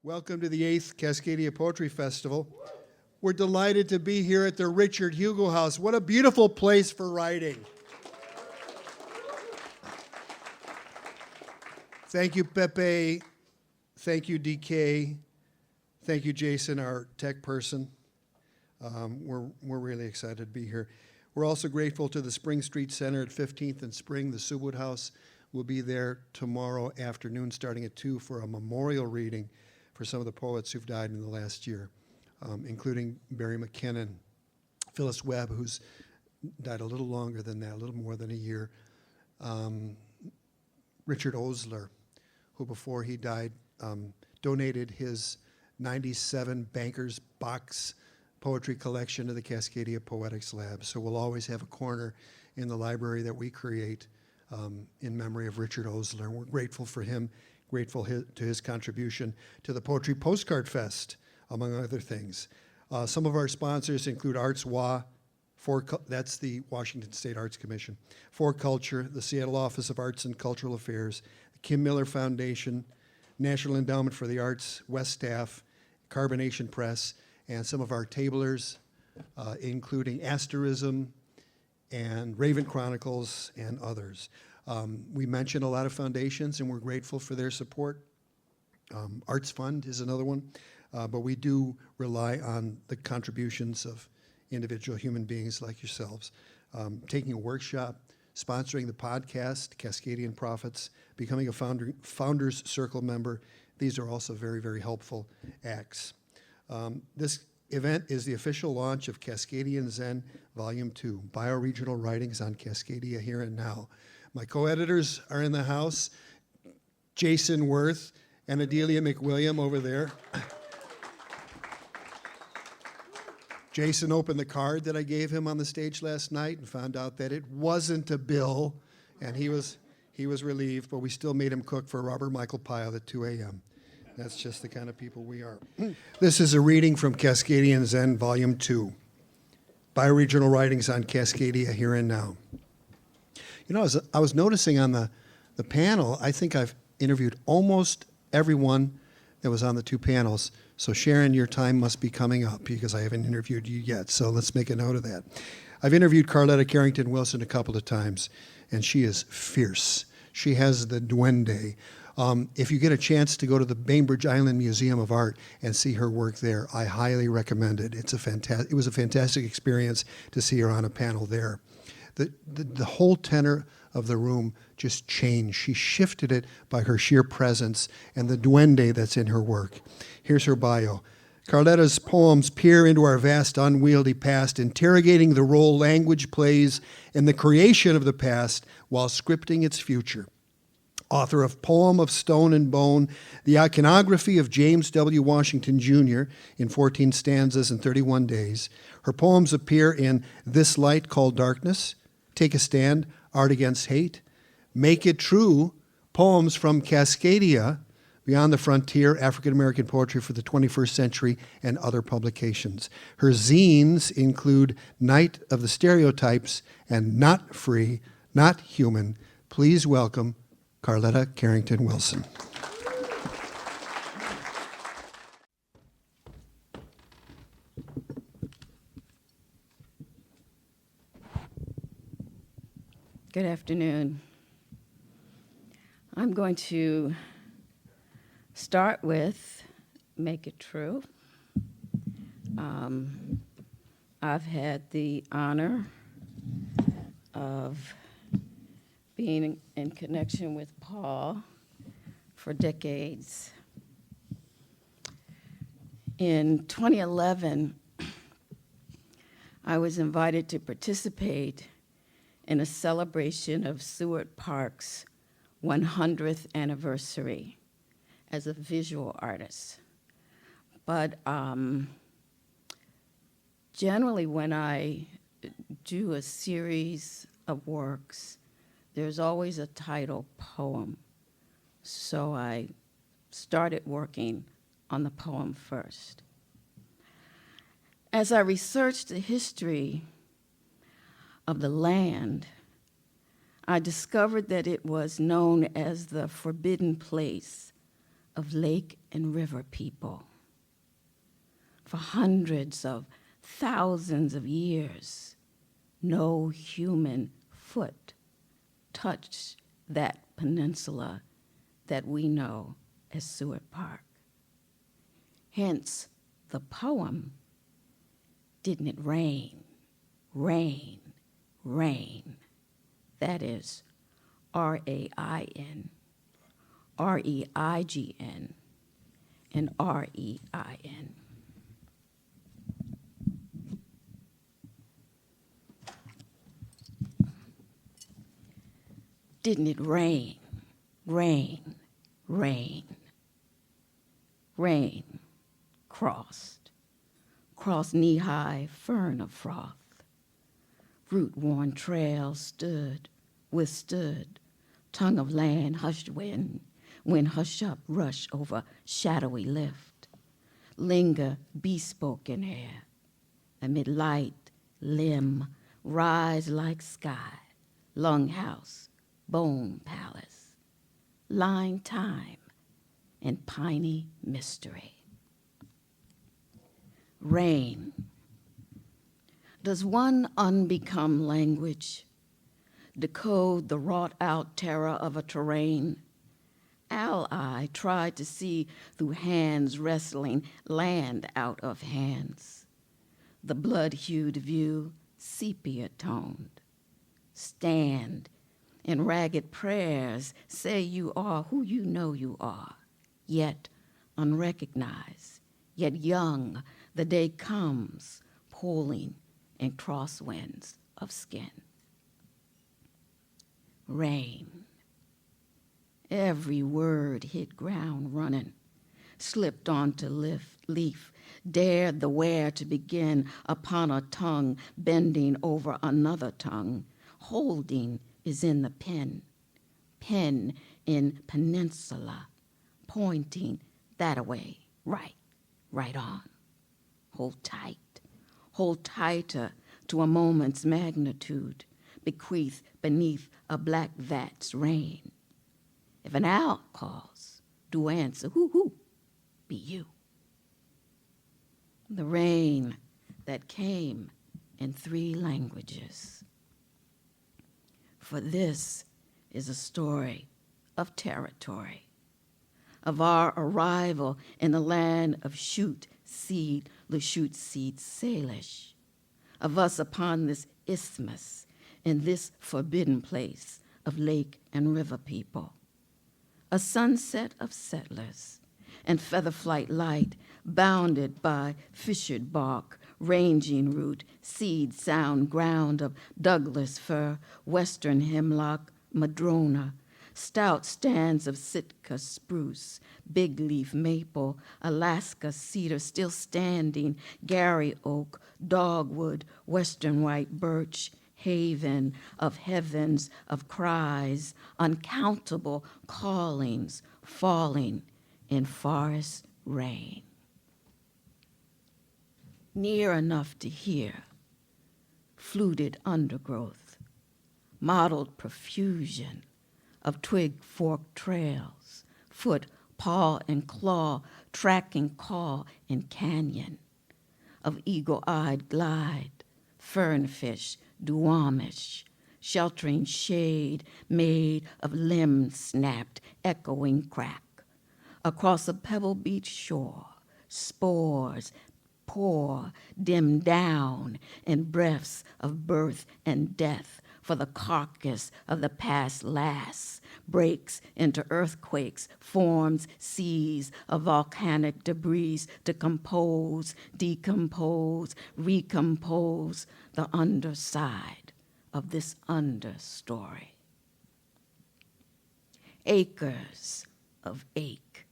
Welcome to the 8th Cascadia Poetry Festival. We're delighted to be here at the Richard Hugo House. What a beautiful place for writing. Thank you, Pepe. Thank you, DK. Thank you, Jason, our tech person. We're really excited to be here. We're also grateful to the Spring Street Center at 15th and Spring. The Suwood House will be there tomorrow afternoon starting at 2 for a memorial reading for some of the poets who've died in the last year, including Barry McKinnon, Phyllis Webb, who's died a little longer than that, a little more than a year, Richard Osler, who before he died donated his 97 Banker's Box poetry collection to the Cascadia Poetics Lab. So we'll always have a corner in the library that we create in memory of Richard Osler. And we're grateful for him, grateful to his contribution to the Poetry Postcard Fest, among other things. Some of our sponsors include Arts WA, that's the Washington State Arts Commission, For Culture, the Seattle Office of Arts and Cultural Affairs, the Kim Miller Foundation, National Endowment for the Arts, West Staff, Carbonation Press, and some of our tablers, including Asterism and Raven Chronicles and others. We mention a lot of foundations, and we're grateful for their support. Arts Fund is another one, but we do rely on the contributions of individual human beings like yourselves. Taking a workshop, sponsoring the podcast, Cascadian Prophets, becoming a Founders Circle member. These are also very, very helpful acts. This event is the official launch of Cascadian Zen Volume 2, Bioregional Writings on Cascadia Here and Now. My co-editors are in the house, Jason Worth and Adelia McWilliam over there. Jason opened the card that I gave him on the stage last night and found out that it wasn't a bill, and he was relieved, but we still made him cook for Robert Michael Pyle at 2 a.m. That's just the kind of people we are. This is a reading from Cascadian Zen, Volume 2, Bioregional Writings on Cascadia Here and Now. You know, I was noticing on the panel, I think I've interviewed almost everyone that was on the two panels. So Sharon, your time must be coming up because I haven't interviewed you yet. So let's make a note of that. I've interviewed Carletta Carrington Wilson a couple of times, and she is fierce. She has the duende. If you get a chance to go to the Bainbridge Island Museum of Art and see her work there, I highly recommend it. It was a fantastic experience to see her on a panel there. The whole tenor of the room just changed. She shifted it by her sheer presence and the duende that's in her work. Here's her bio. Carletta's poems peer into our vast, unwieldy past, interrogating the role language plays in the creation of the past while scripting its future. Author of Poem of Stone and Bone, the iconography of James W. Washington, Jr. in 14 stanzas and 31 days. Her poems appear in This Light Called Darkness, Take a Stand, Art Against Hate, Make It True, Poems from Cascadia, Beyond the Frontier, African American Poetry for the 21st Century, and other publications. Her zines include Night of the Stereotypes and Not Free, Not Human. Please welcome Carletta Carrington Wilson. Good afternoon. I'm going to start with Make It True. I've had the honor of being in connection with Paul for decades. In 2011, I was invited to participate in a celebration of Seward Park's 100th anniversary as a visual artist. But generally when I do a series of works, there's always a title poem. So I started working on the poem first. As I researched the history of the land, I discovered that it was known as the forbidden place of lake and river people. For hundreds of thousands of years, no human foot touched that peninsula that we know as Seward Park. Hence the poem, Didn't It Rain, Rain, Rain? That is R-A-I-N, R-E-I-G-N, and R-E-I-N. Didn't it rain, rain, rain? Rain crossed knee-high fern of froth. Root-worn trails withstood, tongue of land hushed wind hush up, rush over shadowy lift. Linger bespoke in air, amid light, limb, rise like sky, lunghouse, bone palace, line time, and piney mystery. Rain. Does one unbecome language decode the wrought-out terror of a terrain? Ally tried to see through hands wrestling land out of hands. The blood-hued view sepia-toned. Stand in ragged prayers, say you are who you know you are, yet unrecognized, yet young, the day comes, pulling in crosswinds of skin. Rain. Every word hit ground running, slipped onto leaf, dared the wear to begin upon a tongue, bending over another tongue. Holding is in the pen in peninsula, pointing that way, right on. Hold tighter to a moment's magnitude, bequeath beneath a black vat's rain. If an owl calls, do answer, who, be you. The rain that came in 3 languages. For this is a story of territory, of our arrival in the land of shoot seed, Lashute seed Salish, of us upon this isthmus, in this forbidden place of lake and river people. A sunset of settlers and feather flight light, bounded by fissured bark, ranging root, seed sound ground of Douglas fir, western hemlock, madrona, stout stands of Sitka spruce, big leaf maple, Alaska cedar still standing, Gary oak, dogwood, western white birch, haven of heavens of cries, uncountable callings falling in forest rain. Near enough to hear, fluted undergrowth, mottled profusion of twig-forked trails, foot, paw, and claw, tracking call in canyon, of eagle-eyed glide, fernfish, duwamish, sheltering shade made of limb snapped, echoing crack. Across a pebble beach shore, spores pour, dim down in breaths of birth and death, for the carcass of the past lasts, breaks into earthquakes, forms seas of volcanic debris to compose, decompose, recompose the underside of this understory. Acres of ache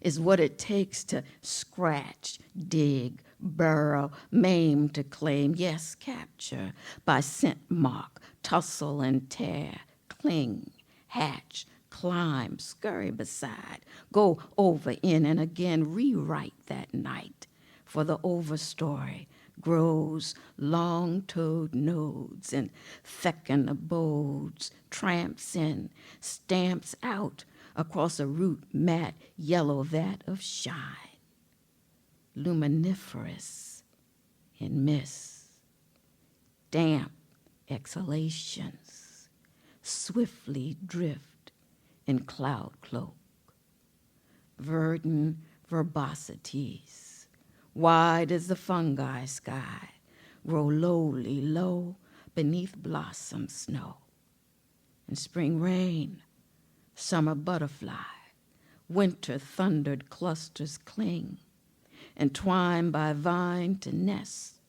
is what it takes to scratch, dig, burrow, maim to claim, yes, capture, by scent mark, tussle and tear, cling, hatch, climb, scurry beside, go over in and again, rewrite that night. For the overstory grows long-toed nodes and fecund abodes, tramps in, stamps out across a root matte yellow vat of shine, luminiferous in mist, damp exhalations swiftly drift in cloud cloak, verdant verbosities, wide as the fungi sky, grow lowly low beneath blossom snow. And spring rain, summer butterfly, winter thundered clusters cling, entwined by vine to nest,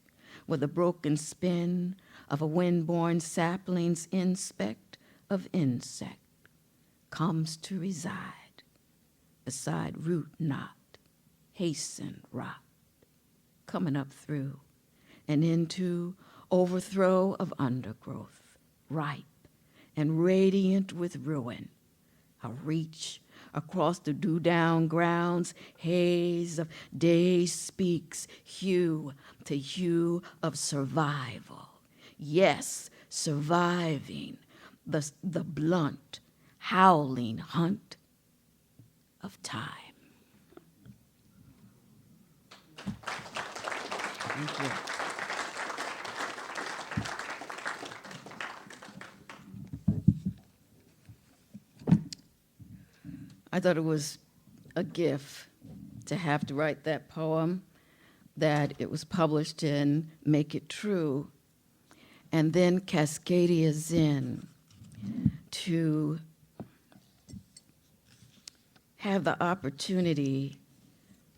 with a broken spin of a wind-borne sapling's inspect of insect comes to reside beside root knot, hasten rot, coming up through and into overthrow of undergrowth, ripe and radiant with ruin, a reach across the dew-down grounds, haze of day speaks hue to hue of survival. Yes, surviving the blunt, howling hunt of time. Thank you. I thought it was a gift to have to write that poem, that it was published in Make It True, and then Cascadian Zen, to have the opportunity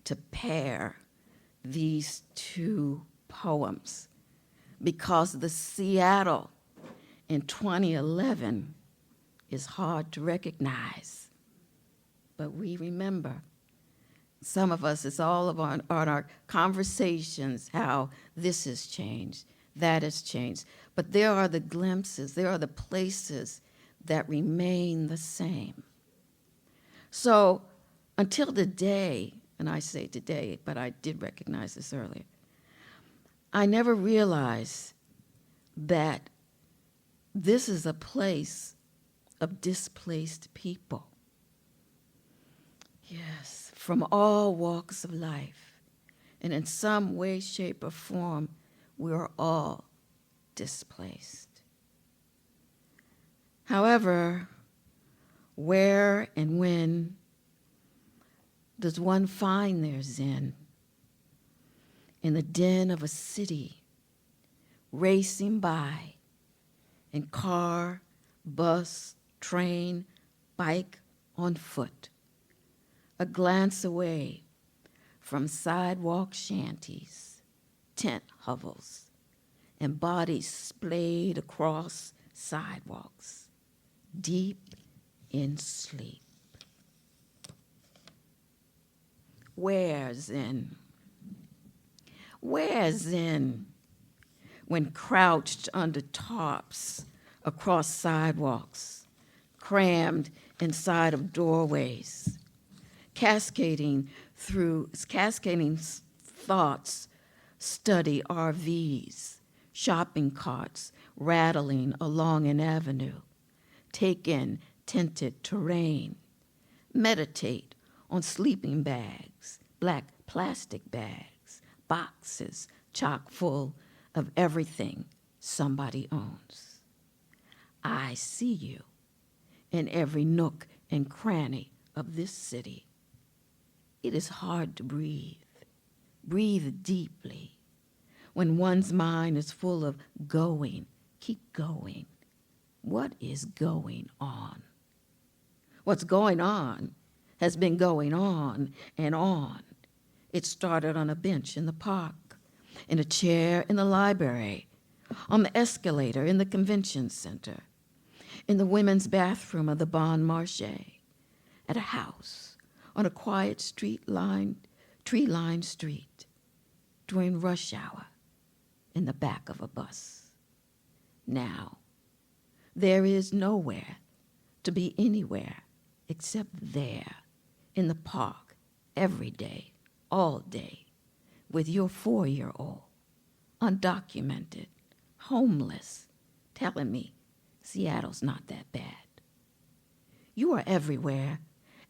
to pair these two poems, because the Seattle in 2011 is hard to recognize. But we remember, some of us, it's all of on our conversations, how this has changed, that has changed. But there are the glimpses, there are the places that remain the same. So until today, and I say today, but I did recognize this earlier, I never realized that this is a place of displaced people. Yes, from all walks of life. And in some way, shape, or form, we are all displaced. However, where and when does one find their Zen? In the din of a city racing by in car, bus, train, bike, on foot, a glance away from sidewalk shanties, tent hovels, and bodies splayed across sidewalks, deep in sleep. Where Zen? Where Zen? When crouched under tarps across sidewalks, crammed inside of doorways, cascading thoughts, study RVs, shopping carts rattling along an avenue, take in tinted terrain, meditate on sleeping bags, black plastic bags, boxes chock full of everything somebody owns. I see you in every nook and cranny of this city. It is hard to breathe deeply. When one's mind is full of going, keep going. What is going on? What's going on has been going on and on. It started on a bench in the park, in a chair in the library, on the escalator in the convention center, in the women's bathroom of the Bon Marché, at a house, on a quiet tree-lined street, during rush hour, in the back of a bus. Now, there is nowhere to be anywhere except there, in the park, every day, all day, with your 4-year-old, undocumented, homeless, telling me Seattle's not that bad. You are everywhere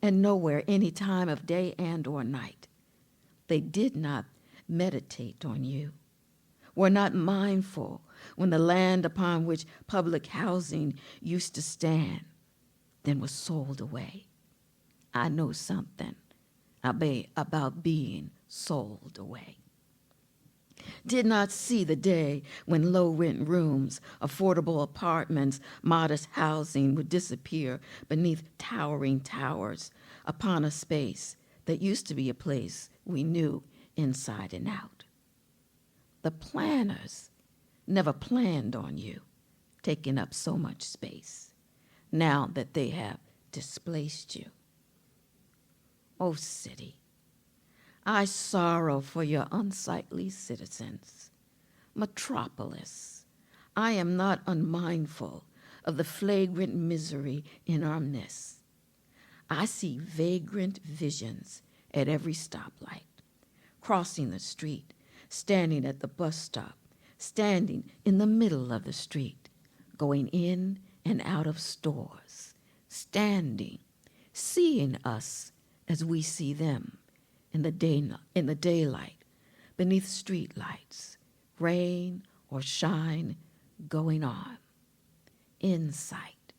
and nowhere any time of day and or night. They did not meditate on you, were not mindful when the land upon which public housing used to stand then was sold away. I know something about being sold away. Did not see the day when low-rent rooms, affordable apartments, modest housing would disappear beneath towering towers upon a space that used to be a place we knew inside and out. The planners never planned on you taking up so much space now that they have displaced you. Oh, city, I sorrow for your unsightly citizens. Metropolis, I am not unmindful of the flagrant misery in our midst. I see vagrant visions at every stoplight, crossing the street, standing at the bus stop, standing in the middle of the street, going in and out of stores, standing, seeing us as we see them in the daylight, beneath street lights, rain or shine going on, in sight,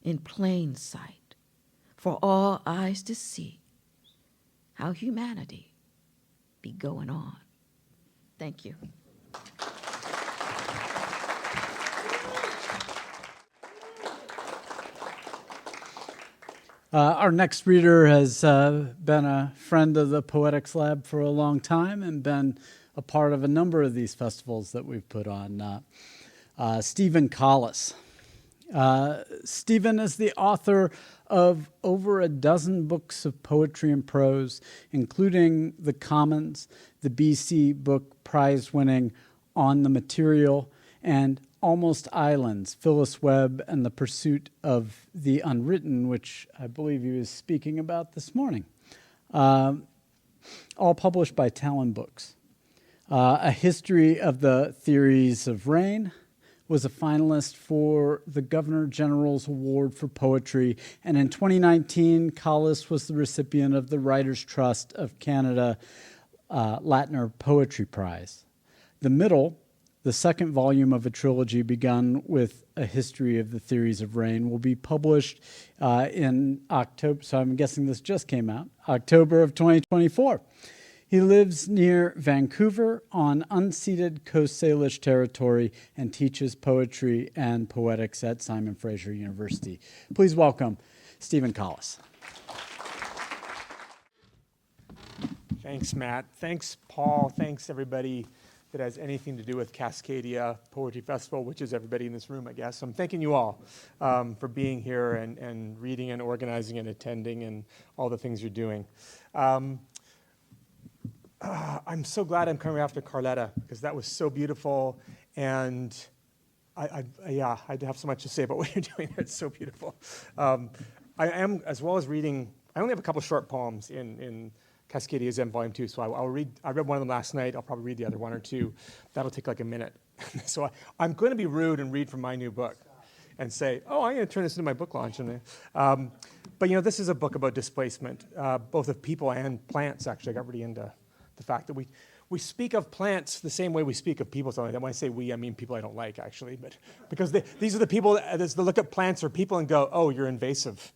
in plain sight, for all eyes to see how humanity be going on. Thank you. Our next reader has been a friend of the Poetics Lab for a long time and been a part of a number of these festivals that we've put on. Stephen Collis. Stephen is the author of over a dozen books of poetry and prose, including The Commons, the BC book prize-winning On the Material, and Almost Islands, Phyllis Webb and the Pursuit of the Unwritten, which I believe he was speaking about this morning. All published by Talon Books. A History of the Theories of Rain was a finalist for the Governor General's Award for Poetry, and in 2019, Collis was the recipient of the Writers' Trust of Canada Latner Poetry Prize. The Middle, the second volume of a trilogy begun with A History of the Theories of Rain, will be published in October, so I'm guessing this just came out, October of 2024. He lives near Vancouver on unceded Coast Salish territory and teaches poetry and poetics at Simon Fraser University. Please welcome Stephen Collis. Thanks, Matt. Thanks, Paul. Thanks, everybody that has anything to do with Cascadia Poetry Festival, which is everybody in this room, I guess. I'm thanking you all for being here and reading and organizing and attending and all the things you're doing. I'm so glad I'm coming after Carletta because that was so beautiful, and I have so much to say about what you're doing. It's so beautiful. I am, as well as reading, I only have a couple short poems in Cascadian Zen Volume 2, so I'll read. I read one of them last night. I'll probably read the other one or two. That'll take like a minute. So I'm going to be rude and read from my new book and say, oh, I'm going to turn this into my book launch. But, you know, this is a book about displacement, both of people and plants, actually. I got really into the fact that we speak of plants the same way we speak of people. So when I say we, I mean people I don't like, actually. But because these are the people that look at plants or people and go, oh, you're invasive,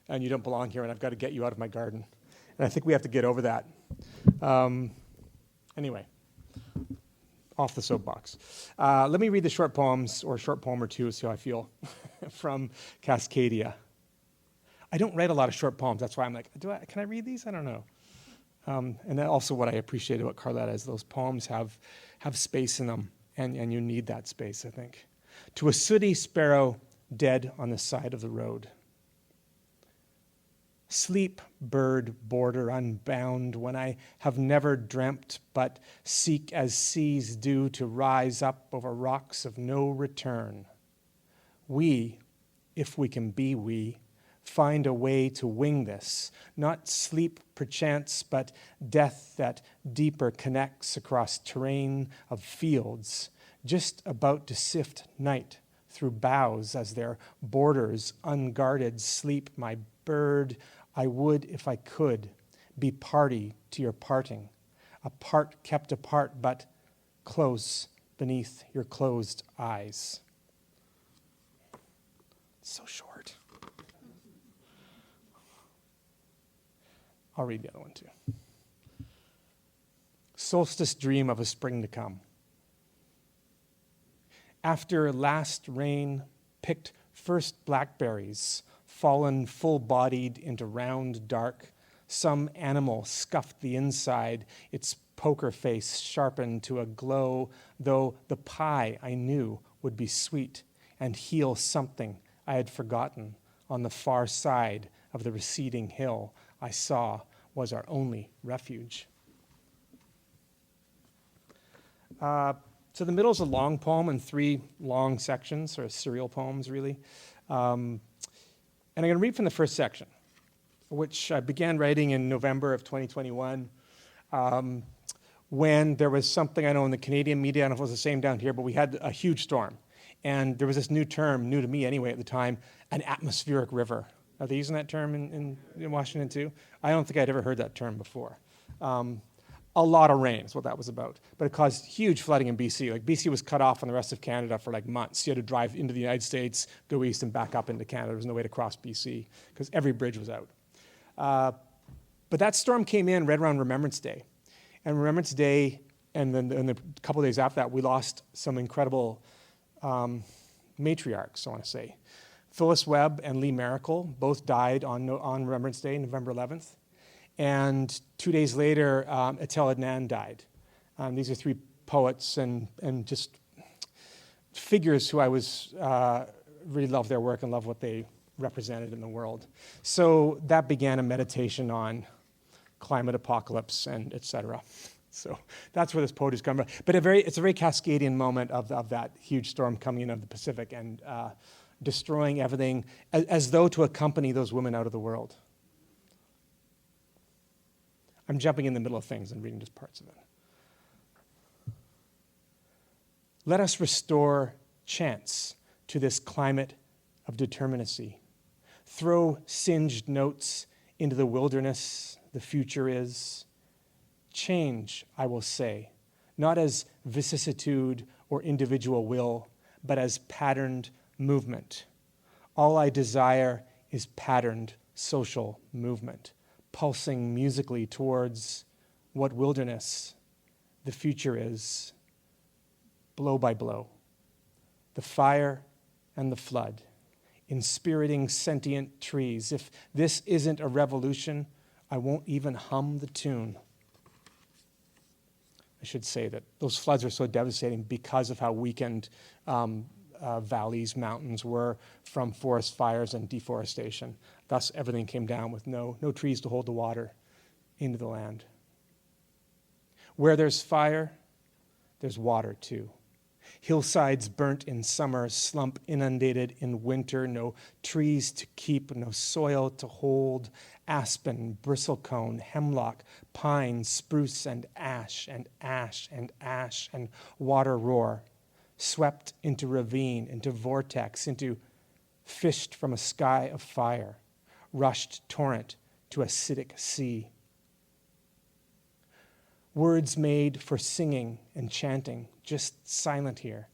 and you don't belong here, and I've got to get you out of my garden. And I think we have to get over that. Anyway, off the soapbox. Let me read the short poems, or a short poem or two, see how I feel, from Cascadia. I don't write a lot of short poems. That's why I'm like, can I read these? I don't know. And also what I appreciate about Carletta is those poems have space in them, and you need that space, I think. To a sooty sparrow dead on the side of the road. Sleep, bird border unbound, when I have never dreamt, but seek as seas do to rise up over rocks of no return. We, if we can be we, find a way to wing this, not sleep perchance, but death that deeper connects across terrain of fields, just about to sift night through boughs as their borders unguarded sleep my bird I would, if I could, be party to your parting, a part kept apart, but close beneath your closed eyes. It's so short. I'll read the other one too. Solstice dream of a spring to come. After last rain, picked first blackberries, fallen full-bodied into round dark, some animal scuffed the inside, its poker face sharpened to a glow, though the pie I knew would be sweet and heal something I had forgotten on the far side of the receding hill I saw was our only refuge. So the middle is a long poem in 3 long sections, or serial poems, really. And I'm going to read from the first section, which I began writing in November of 2021, when there was something I know in the Canadian media, I don't know if it was the same down here, but we had a huge storm. And there was this new term, new to me anyway at the time, an atmospheric river. Are they using that term in Washington too? I don't think I'd ever heard that term before. A lot of rain is what that was about. But it caused huge flooding in BC. Like BC was cut off from the rest of Canada for like months. You had to drive into the United States, go east and back up into Canada. There was no way to cross BC because every bridge was out. But that storm came in right around Remembrance Day. And Remembrance Day, and then a couple of days after that, we lost some incredible matriarchs, I want to say. Phyllis Webb and Lee Maracle both died on Remembrance Day, November 11th. And 2 days later, Etel Adnan died. These are 3 poets and just figures who I was really loved their work and loved what they represented in the world. So that began a meditation on climate apocalypse and et cetera. So that's where this poetry's coming from. But it's a very Cascadian moment of that huge storm coming in of the Pacific and destroying everything as though to accompany those women out of the world. I'm jumping in the middle of things and reading just parts of it. Let us restore chance to this climate of determinacy. Throw singed notes into the wilderness the future is. Change, I will say, not as vicissitude or individual will, but as patterned movement. All I desire is patterned social movement, pulsing musically towards what wilderness the future is, blow by blow. The fire and the flood, inspiriting sentient trees. If this isn't a revolution, I won't even hum the tune. I should say that those floods are so devastating because of how weakened valleys, mountains were from forest fires and deforestation. Thus, everything came down with no trees to hold the water into the land. Where there's fire, there's water too. Hillsides burnt in summer, slump inundated in winter, no trees to keep, no soil to hold, aspen, bristlecone, hemlock, pine, spruce, and ash, and ash, and ash, and water roar, swept into ravine, into vortex, into fished from a sky of fire, rushed torrent to acidic sea. Words made for singing and chanting, just silent here.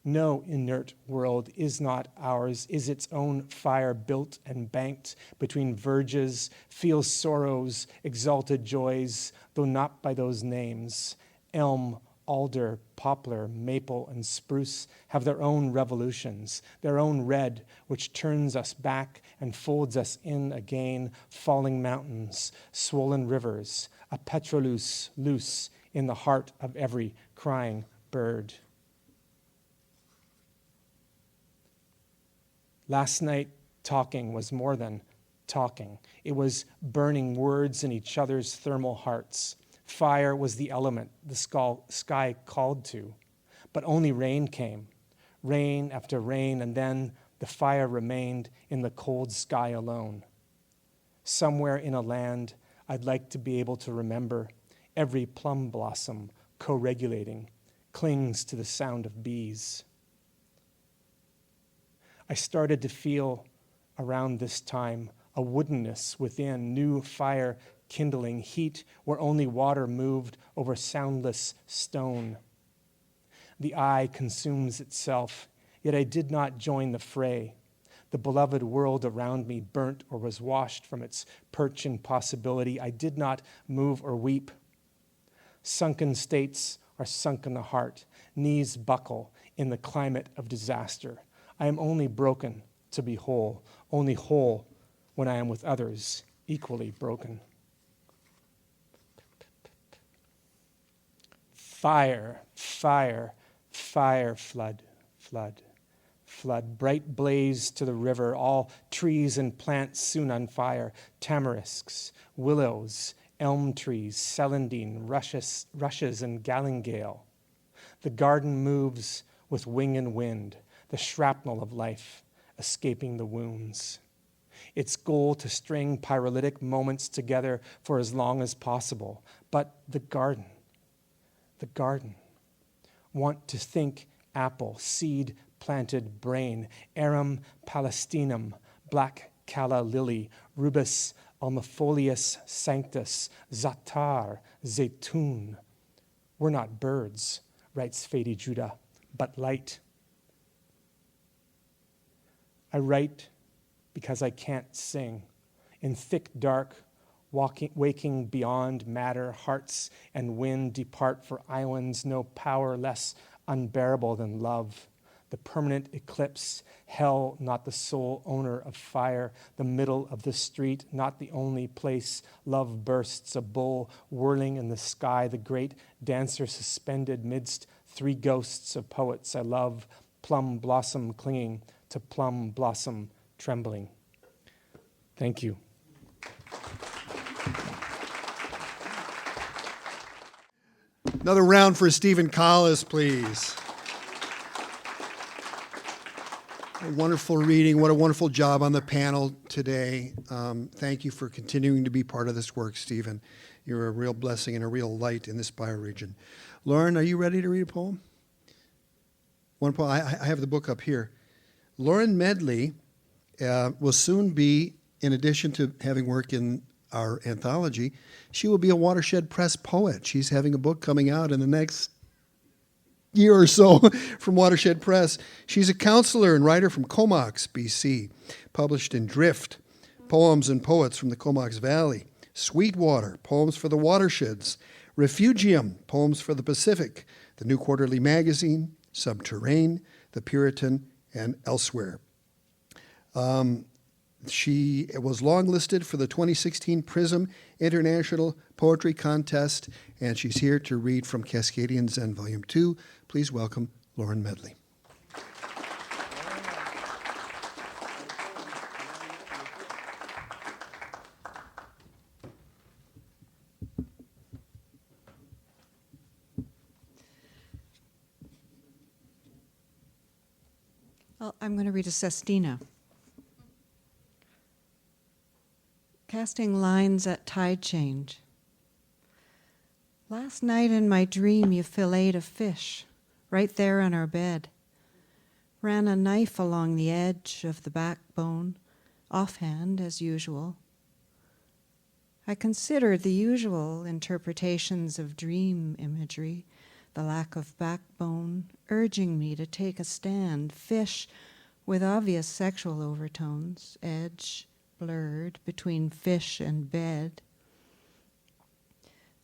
No inert world is not ours, is its own fire built and banked between verges, feels sorrows, exalted joys, though not by those names. Elm, alder, poplar, maple, and spruce have their own revolutions, their own red, which turns us back and folds us in again, falling mountains, swollen rivers, a petrolus loose in the heart of every crying bird. Last night, talking was more than talking. It was burning words in each other's thermal hearts. Fire was the element the sky called to, but only rain came. Rain after rain, and then the fire remained in the cold sky alone. Somewhere in a land I'd like to be able to remember, every plum blossom co-regulating clings to the sound of bees. I started to feel around this time a woodenness within, new fire kindling, heat where only water moved over soundless stone. The eye consumes itself, yet I did not join the fray. The beloved world around me burnt or was washed from its perch in possibility. I did not move or weep. Sunken states are sunk in the heart. Knees buckle in the climate of disaster. I am only broken to be whole, only whole when I am with others equally broken. Fire, fire, fire, flood, flood, flood. Bright blaze to the river, all trees and plants soon on fire. Tamarisks, willows, elm trees, celandine, rushes, and galingale. The garden moves with wing and wind, the shrapnel of life escaping the wounds. Its goal to string pyrolytic moments together for as long as possible. But the garden, want to think apple, seed planted brain, arum palestinum, black calla lily, rubus almifolius sanctus, zatar, zaytun. We're not birds, writes Fady Judah, but light. I write because I can't sing. In thick dark, waking beyond matter, hearts and wind depart for islands, no power less unbearable than love. The permanent eclipse, hell not the sole owner of fire, the middle of the street, not the only place love bursts, a bull whirling in the sky, the great dancer suspended midst three ghosts of poets I love, plum blossom clinging to plum blossom trembling. Thank you. Another round for Stephen Collis, please. A wonderful reading. What a wonderful job on the panel today. Thank you for continuing to be part of this work, Stephen. You're a real blessing and a real light in this bioregion. Lorin, are you ready to read a poem? One poem. I have the book up here. Lorin Medley will soon be, in addition to having work in our anthology, she will be a Watershed Press poet. She's having a book coming out in the next year or so from Watershed Press. She's a counselor and writer from Comox, BC, published in Drift, Poems and Poets from the Comox Valley, Sweetwater, Poems for the Watersheds, Refugium, Poems for the Pacific, the New Quarterly Magazine, Subterrane, The Puritan, and elsewhere. She was longlisted for the 2016 Prism International Poetry Contest, and she's here to read from Cascadian Zen, Volume 2. Please welcome Lorin Medley. Well, I'm going to read a sestina. Casting lines at tide change. Last night in my dream you filleted a fish right there on our bed. Ran a knife along the edge of the backbone, offhand as usual. I considered the usual interpretations of dream imagery, the lack of backbone, urging me to take a stand, fish with obvious sexual overtones, edge blurred between fish and bed.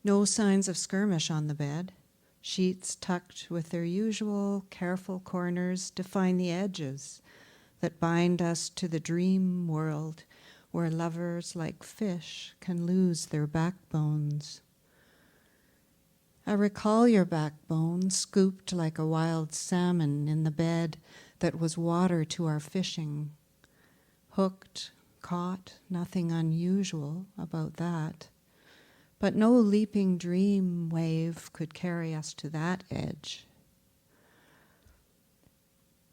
No signs of skirmish on the bed. Sheets tucked with their usual careful corners define the edges that bind us to the dream world where lovers like fish can lose their backbones. I recall your backbone scooped like a wild salmon in the bed that was water to our fishing. Hooked, caught, nothing unusual about that. But no leaping dream wave could carry us to that edge.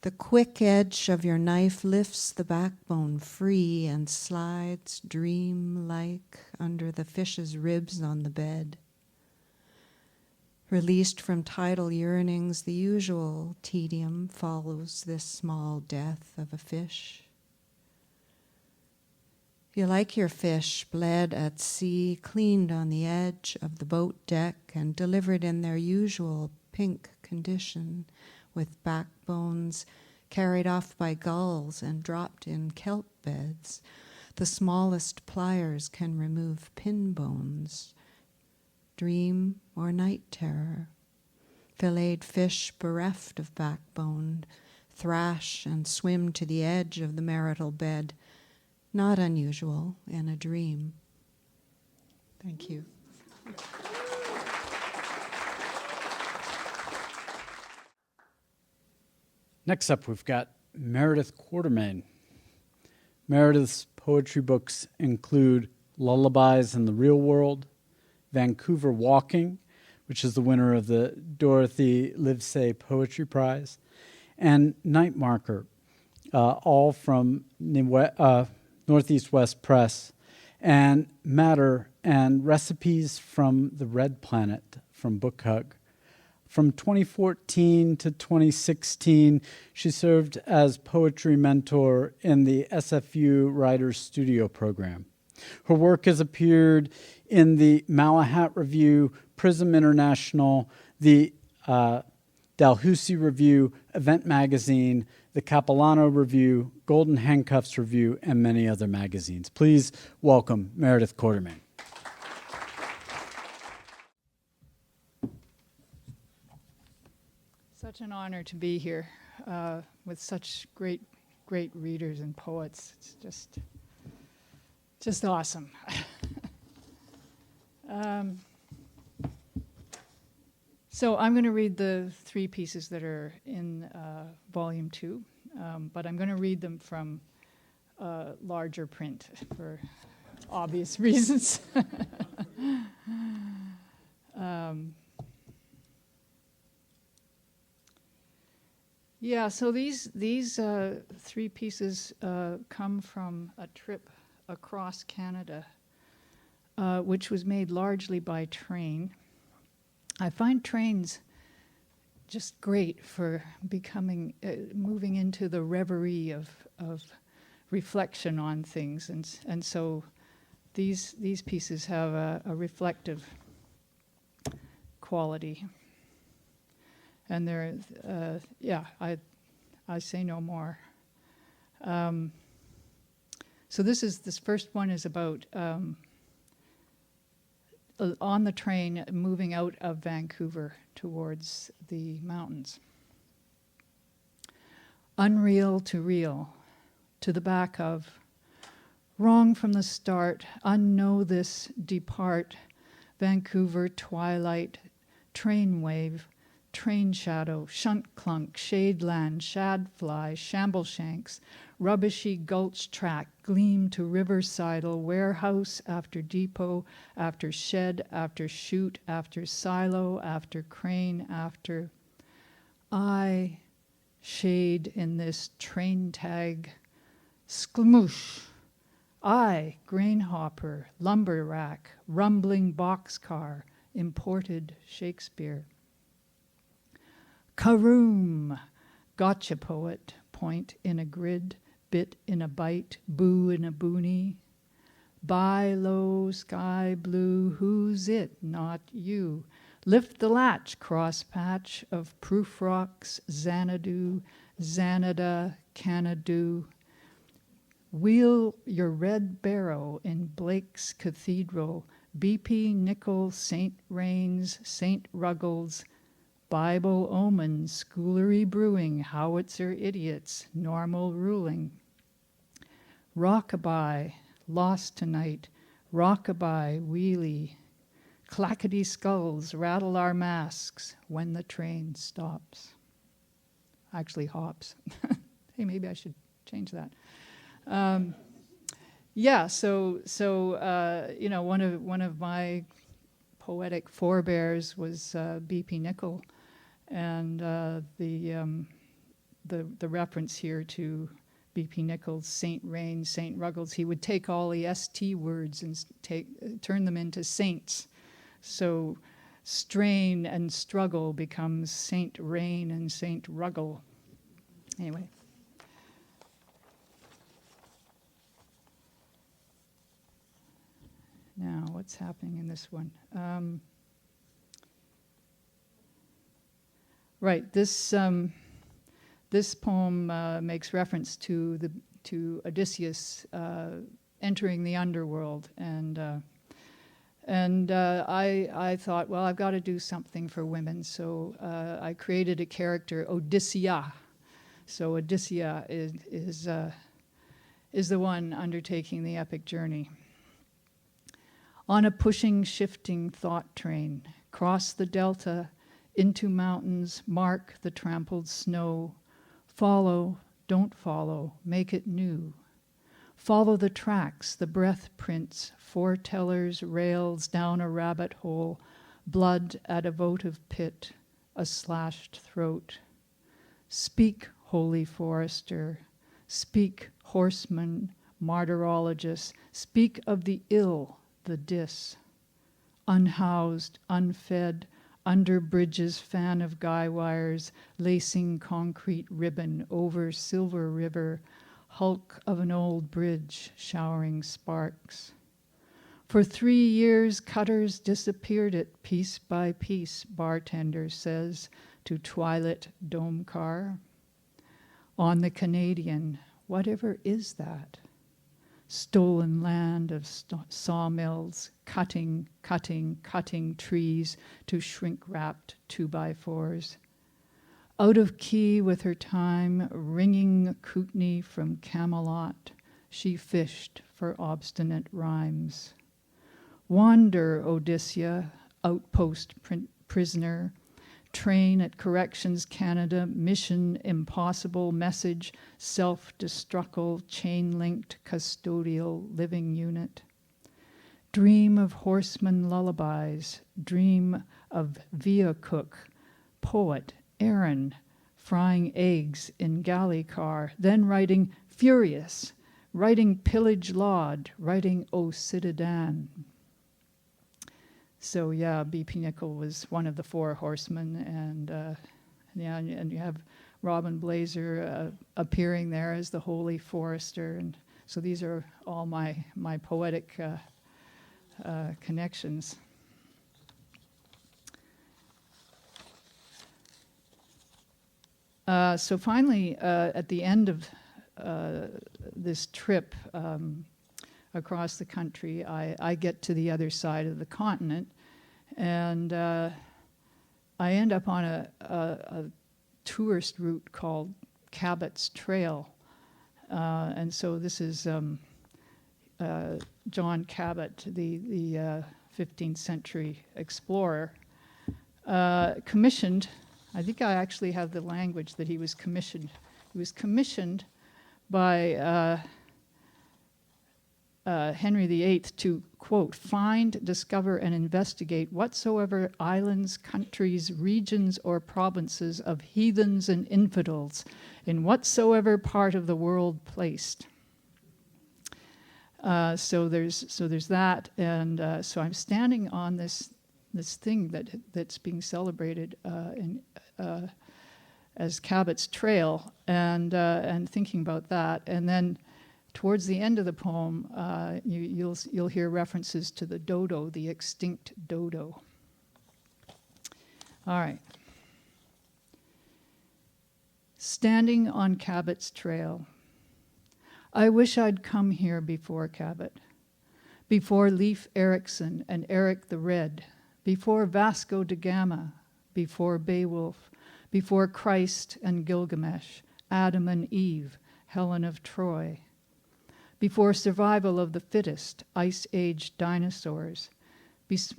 The quick edge of your knife lifts the backbone free and slides dream-like under the fish's ribs on the bed. Released from tidal yearnings, the usual tedium follows this small death of a fish. You like your fish bled at sea, cleaned on the edge of the boat deck and delivered in their usual pink condition, with backbones carried off by gulls and dropped in kelp beds. The smallest pliers can remove pin bones. Dream or night terror. Filleted fish bereft of backbone, thrash and swim to the edge of the marital bed. Not unusual in a dream. Thank you. Next up, we've got Meredith Quartermain. Meredith's poetry books include Lullabies in the Real World, Vancouver Walking, which is the winner of the Dorothy Livesay Poetry Prize, and Night Marker, all from Northeast West Press, and Matter and Recipes from the Red Planet from Book Hug. From 2014 to 2016, she served as poetry mentor in the SFU Writers Studio program. Her work has appeared in the Malahat Review, Prism International, the Dalhousie Review, Event Magazine, the Capilano Review, Golden Handcuffs Review, and many other magazines. Please welcome Meredith Quartermain. Such an honor to be here with such great readers and poets. It's just awesome. So I'm going to read the 3 pieces that are in Volume 2, but I'm going to read them from larger print for obvious reasons. Yeah, so these 3 pieces come from a trip across Canada, which was made largely by train. I find trains just great for moving into the reverie of reflection on things, and so these pieces have a reflective quality. And they're, I say no more. So this first one is about on the train moving out of Vancouver towards the mountains. Unreal to real, to the back of, wrong from the start, unknow this, depart, Vancouver twilight, train wave, train shadow, shunt clunk, shadeland, shadfly, shambleshanks, rubbishy gulch track, gleam to riversidal, warehouse after depot, after shed, after chute, after silo, after crane, after I shade in this train tag, sklmoosh, I, grain hopper, lumber rack, rumbling boxcar, imported Shakespeare. Karoom, gotcha poet, point in a grid, bit in a bite, boo in a boonie. Buy low, sky blue, who's it, not you? Lift the latch, cross patch of proof rocks, Xanadu, Xanada, Canadu. Wheel your red barrow in Blake's Cathedral, BP, Nickel, St. Rains, St. Ruggles, Bible omen, schoolery brewing, howitzer idiots, normal ruling. Rockabye, lost tonight, rockabye, wheelie, clackety skulls, rattle our masks when the train stops. Actually hops. Hey, maybe I should change that. One of my poetic forebears was B.P. Nickel, and the reference here to B.P. Nichol's Saint Rain, Saint Ruggles, he would take all the ST words and turn them into saints. So strain and struggle becomes Saint Rain and Saint Ruggle. Anyway. Now, what's happening in this one? Right, this poem makes reference to Odysseus entering the underworld, and I thought, well, I've got to do something for women, so I created a character, Odyssea. So Odyssea is the one undertaking the epic journey. On a pushing, shifting thought train, cross the delta, into mountains, mark the trampled snow, follow, don't follow, make it new. Follow the tracks, the breath prints, foretellers, rails down a rabbit hole, blood at a votive pit, a slashed throat. Speak, holy forester, speak, horseman, martyrologist, speak of the ill, the dis. Unhoused, unfed, under bridges, fan of guy wires, lacing concrete ribbon over silver river, hulk of an old bridge, showering sparks. For 3 years, cutters disappeared it piece by piece, bartender says to Twilit dome car. On the Canadian, whatever is that? Stolen land of sawmills, cutting trees to shrink-wrapped 2x4s. Out of key with her time, ringing Kootenai from Camelot, she fished for obstinate rhymes. Wander, Odyssea, outpost prisoner, train at Corrections Canada, mission impossible, message self-destructive, chain-linked custodial living unit. Dream of horseman lullabies, dream of via cook, poet, Aaron, frying eggs in galley car, then writing furious, writing pillage laud, writing O Citadin. So yeah, B.P. Nicol was one of the 4 horsemen, and you have Robin Blazer appearing there as the holy forester, and so these are all my poetic connections. So finally, at the end of this trip across the country, I get to the other side of the continent, and I end up on a tourist route called Cabot's Trail. And so this is John Cabot, the 15th century explorer, commissioned. I think I actually have the language that he was commissioned. He was commissioned by Henry VIII to, quote, find, discover, and investigate whatsoever islands, countries, regions, or provinces of heathens and infidels in whatsoever part of the world placed. So there's that, and so I'm standing on this thing that's being celebrated as Cabot's Trail, and thinking about that, and then towards the end of the poem, you'll hear references to the dodo, the extinct dodo. All right. Standing on Cabot's Trail. I wish I'd come here before Cabot, before Leif Erikson and Eric the Red, before Vasco da Gama, before Beowulf, before Christ and Gilgamesh, Adam and Eve, Helen of Troy, before survival of the fittest, Ice Age dinosaurs,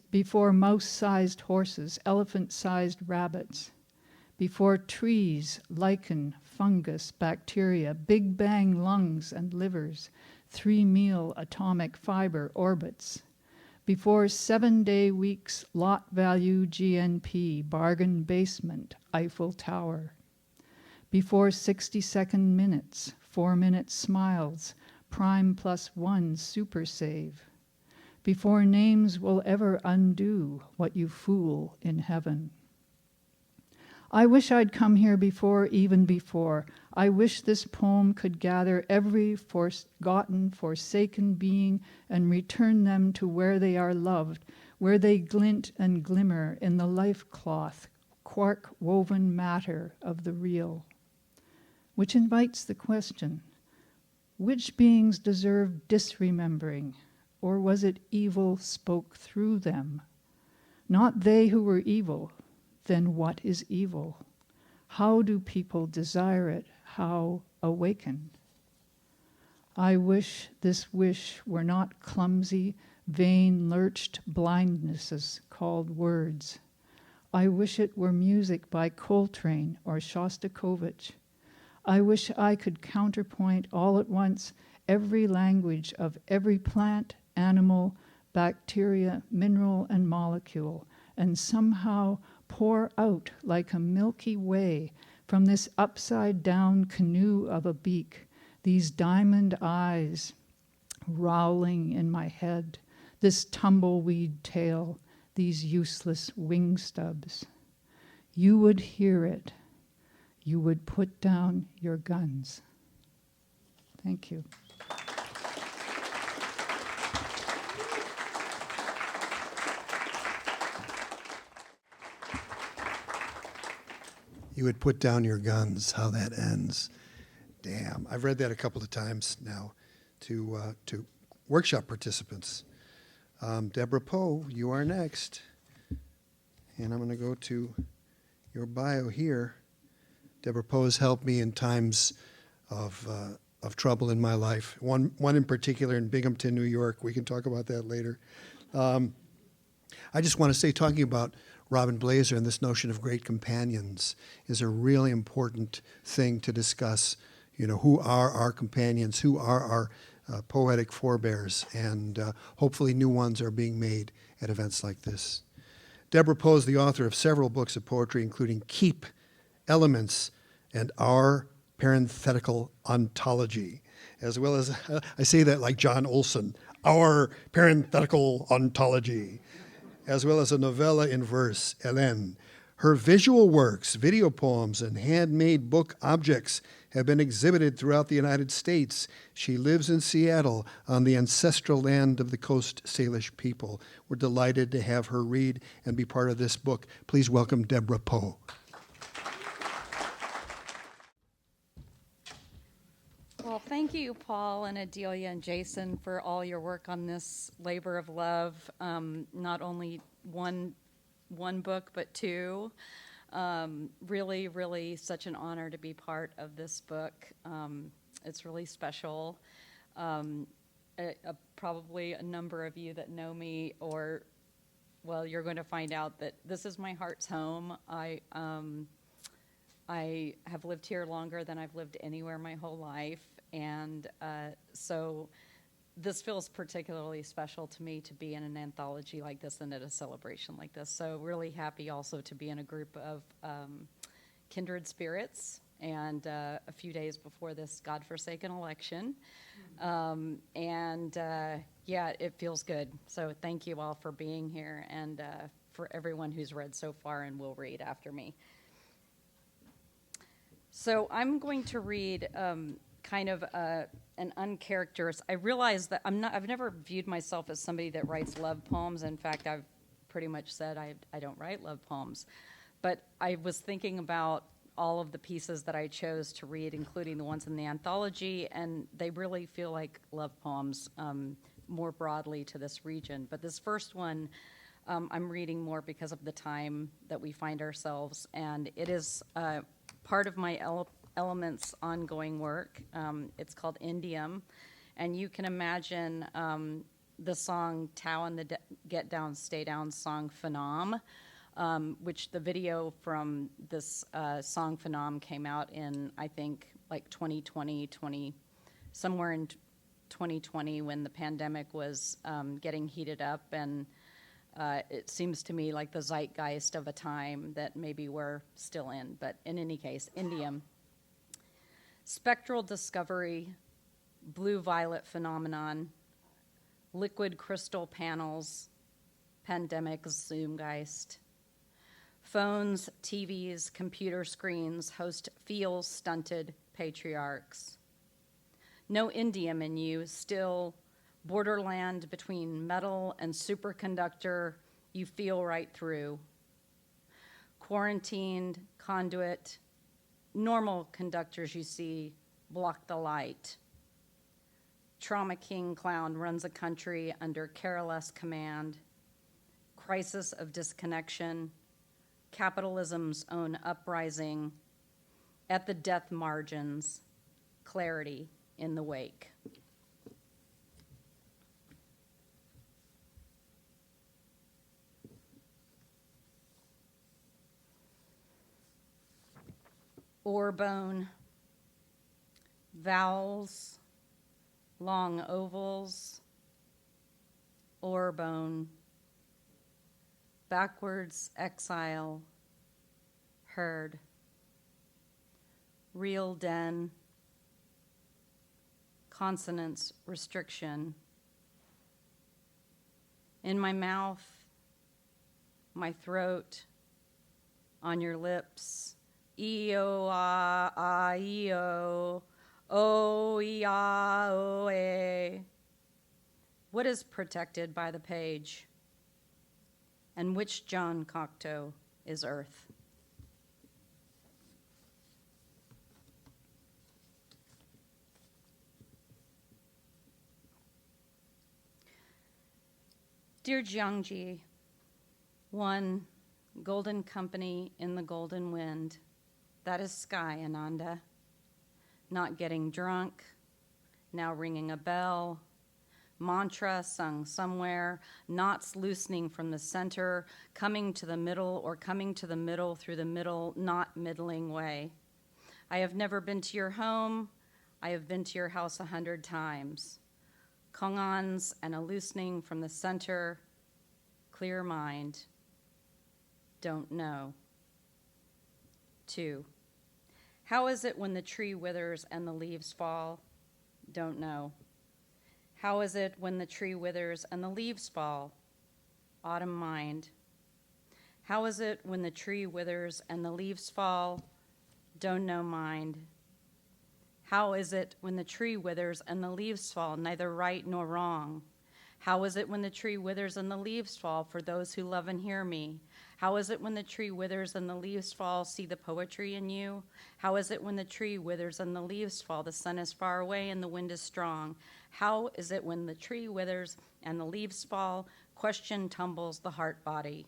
before mouse-sized horses, elephant-sized rabbits, before trees, lichen, fungus, bacteria, Big Bang lungs and livers, 3-meal atomic fiber orbits, before 7-day weeks, lot value GNP, bargain basement, Eiffel Tower, before 60-second minutes, 4-minute smiles, prime +1 super save, before names will ever undo what you fool in heaven. I wish I'd come here before, even before. I wish this poem could gather every forgotten, forsaken being and return them to where they are loved, where they glint and glimmer in the life cloth, quark-woven matter of the real. Which invites the question, which beings deserve disremembering, or was it evil spoke through them? Not they who were evil, then what is evil? How do people desire it? How awaken? I wish this wish were not clumsy, vain, lurched blindnesses called words. I wish it were music by Coltrane or Shostakovich. I wish I could counterpoint all at once every language of every plant, animal, bacteria, mineral, and molecule, and somehow pour out like a milky way from this upside-down canoe of a beak, these diamond eyes rowling in my head, this tumbleweed tail, these useless wing stubs. You would hear it. You would put down your guns. Thank you. You would put down your guns, how that ends. Damn, I've read that a couple of times now to workshop participants. Deborah Poe, you are next. And I'm going to go to your bio here. Deborah Poe has helped me in times of trouble in my life. One in particular in Binghamton, New York. We can talk about that later. I just want to say, talking about Robin Blazer and this notion of great companions is a really important thing to discuss. You know, who are our companions? Who are our poetic forebears? And hopefully new ones are being made at events like this. Deborah Poe is the author of several books of poetry, including Keep, Elements, and Our Parenthetical Ontology, as well as, I say that like John Olson, Our Parenthetical Ontology, as well as a novella in verse, Hélène. Her visual works, video poems, and handmade book objects have been exhibited throughout the United States. She lives in Seattle on the ancestral land of the Coast Salish people. We're delighted to have her read and be part of this book. Please welcome Deborah Poe. Well, thank you, Paul and Adelia and Jason, for all your work on this labor of love. Not only one book, but two. Really, really such an honor to be part of this book. It's really special. Probably a number of you that know me, or, well, you're going to find out that this is my heart's home. I have lived here longer than I've lived anywhere my whole life, and so this feels particularly special to me to be in an anthology like this and at a celebration like this. So really happy also to be in a group of kindred spirits, and a few days before this godforsaken election. Yeah, it feels good. So thank you all for being here, and for everyone who's read so far and will read after me. So I'm going to read kind of an uncharacteristic. I realize that I've never viewed myself as somebody that writes love poems. In fact, I've pretty much said I don't write love poems. But I was thinking about all of the pieces that I chose to read, including the ones in the anthology, and they really feel like love poems more broadly to this region. But this first one, I'm reading more because of the time that we find ourselves, and it is part of my Elements ongoing work. It's called Indium, and you can imagine the song Tao and the Get Down, Stay Down song Phenom, which the video from this song Phenom came out in, I think, like 2020, somewhere in 2020 when the pandemic was getting heated up, and it seems to me like the zeitgeist of a time that maybe we're still in. But in any case, Indium. Spectral discovery, blue-violet phenomenon, liquid crystal panels, pandemic zoomgeist. Phones, TVs, computer screens host feels stunted patriarchs. No indium in you, still borderland between metal and superconductor you feel right through. Quarantined, conduit, normal conductors you see block the light. Trauma king clown runs a country under careless command. Crisis of disconnection, capitalism's own uprising, at the death margins, clarity in the wake. Ore bone, vowels, long ovals, ore bone, backwards exile, herd, real den, consonants restriction. In my mouth, my throat, on your lips, E-O, ah, E-O, O, E-A, O, A. What is protected by the page? And which John Cocteau is Earth? Dear Jiangji, one golden company in the golden wind. That is sky, Ananda. Not getting drunk, now ringing a bell, mantra sung somewhere, knots loosening from the center, coming to the middle or coming to the middle through the middle, not middling way. I have never been to your home. I have been to your house 100 times. Kongans and a loosening from the center, clear mind. Don't know. 2. How is it when the tree withers and the leaves fall? Don't know. How is it when the tree withers and the leaves fall? Autumn mind. How is it when the tree withers and the leaves fall? Don't know mind. How is it when the tree withers and the leaves fall, neither right nor wrong? How is it when the tree withers and the leaves fall for those who love and hear me? How is it when the tree withers and the leaves fall, see the poetry in you? How is it when the tree withers and the leaves fall, the sun is far away and the wind is strong? How is it when the tree withers and the leaves fall, question tumbles the heart body?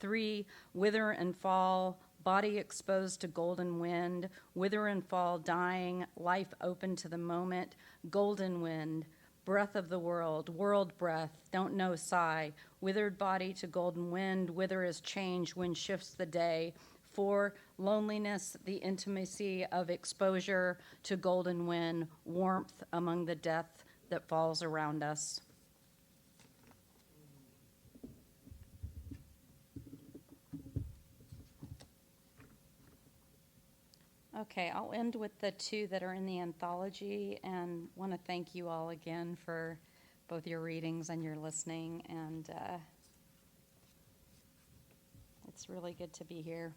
3, wither and fall, body exposed to golden wind, wither and fall, dying, life open to the moment, golden wind, breath of the world breath, don't know sigh, withered body to golden wind, wither is change, wind shifts the day. 4, loneliness, the intimacy of exposure to golden wind, warmth among the death that falls around us. Okay, I'll end with the 2 that are in the anthology and want to thank you all again for both your readings and your listening, and it's really good to be here.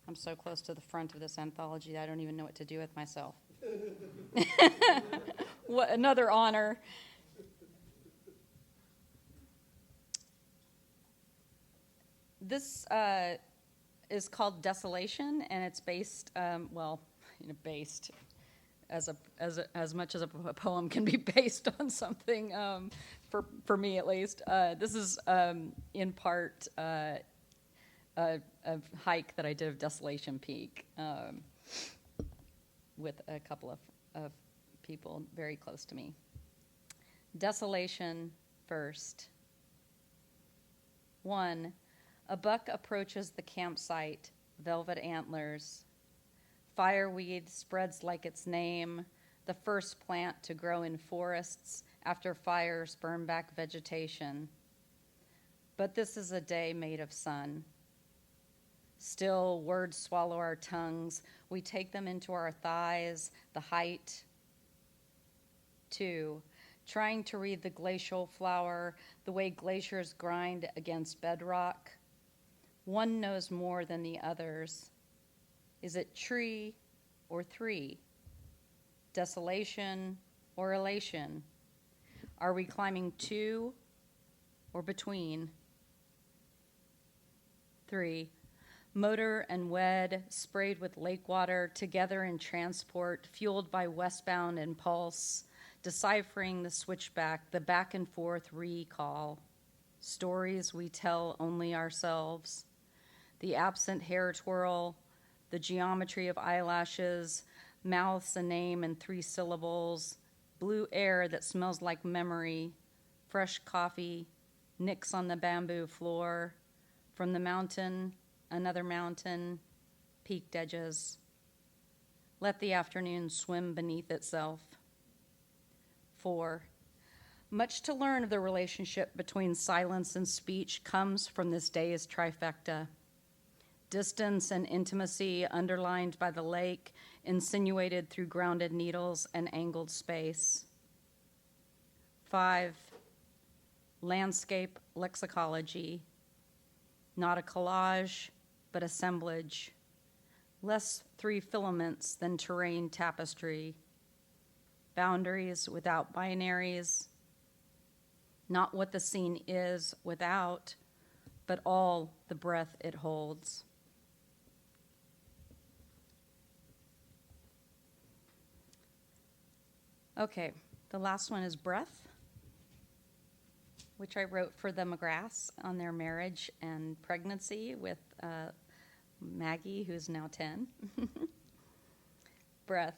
I'm so close to the front of this anthology that I don't even know what to do with myself. What another honor. This is called Desolation, and it's based, based as much as a poem can be based on something, for me at least. This is in part a hike that I did of Desolation Peak with a couple of people very close to me. Desolation first. 1. A buck approaches the campsite, velvet antlers. Fireweed spreads like its name, the first plant to grow in forests after fires burn back vegetation. But this is a day made of sun. Still, words swallow our tongues. We take them into our thighs, the height. 2. Trying to read the glacial flower, the way glaciers grind against bedrock. One knows more than the others. Is it tree or three? Desolation or elation? Are we climbing to or between? 3. Motor and wed, sprayed with lake water, together in transport, fueled by westbound impulse, deciphering the switchback, the back and forth recall. Stories we tell only ourselves. The absent hair twirl, the geometry of eyelashes, mouths a name in 3 syllables, blue air that smells like memory, fresh coffee, nicks on the bamboo floor, from the mountain, another mountain, peaked edges. Let the afternoon swim beneath itself. 4. Much to learn of the relationship between silence and speech comes from this day's trifecta. Distance and intimacy underlined by the lake, insinuated through grounded needles and angled space. 5. Landscape lexicology. Not a collage, but assemblage. Less 3 filaments than terrain tapestry. Boundaries without binaries. Not what the scene is without, but all the breath it holds. Okay, the last one is Breath, which I wrote for the McGraths on their marriage and pregnancy with Maggie, who's now 10. Breath.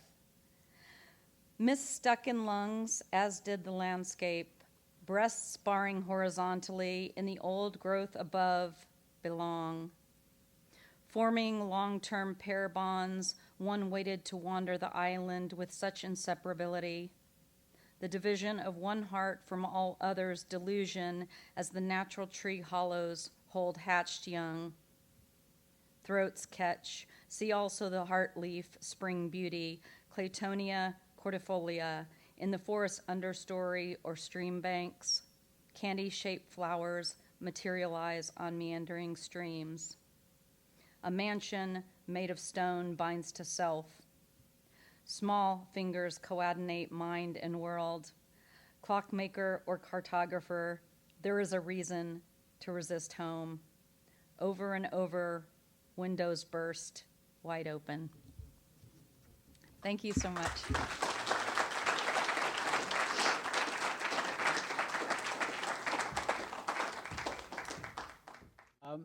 Mist stuck in lungs, as did the landscape. Breasts sparring horizontally in the old growth above belong. Forming long-term pair bonds, one waited to wander the island with such inseparability. The division of one heart from all others delusion as the natural tree hollows hold hatched young. Throats catch. See also the heart leaf, spring beauty, Claytonia cordifolia, in the forest understory or stream banks. Candy-shaped flowers materialize on meandering streams. A mansion made of stone binds to self. Small fingers coordinate mind and world. Clockmaker or cartographer, there is a reason to resist home. Over and over, windows burst wide open. Thank you so much.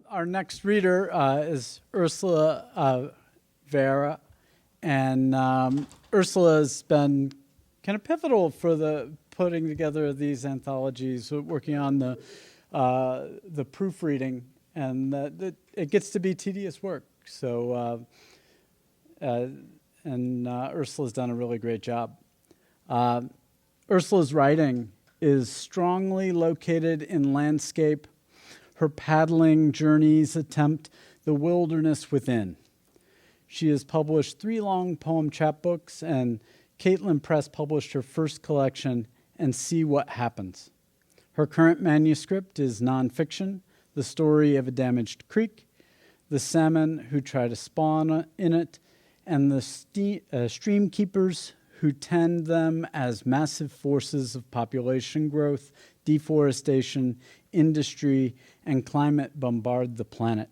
Our next reader is Ursula Vaira, and Ursula has been kind of pivotal for the putting together of these anthologies, working on the proofreading, and it gets to be tedious work. So, Ursula's done a really great job. Ursula's writing is strongly located in landscape. Her paddling journeys attempt the wilderness within. She has published 3 long poem chapbooks, and Caitlin Press published her first collection, And See What Happens. Her current manuscript is nonfiction, the story of a damaged creek, the salmon who try to spawn in it, and the stream keepers who tend them as massive forces of population growth, deforestation, industry, and climate bombard the planet.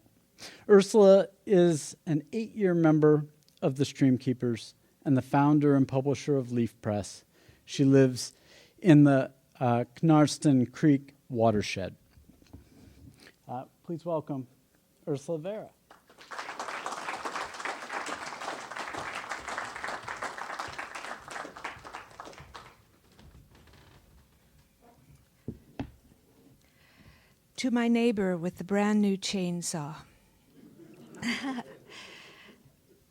Ursula is an 8-year member of the Stream Keepers and the founder and publisher of Leaf Press. She lives in the Knarston Creek watershed. Please welcome Ursula Vaira. To my neighbor with the brand new chainsaw.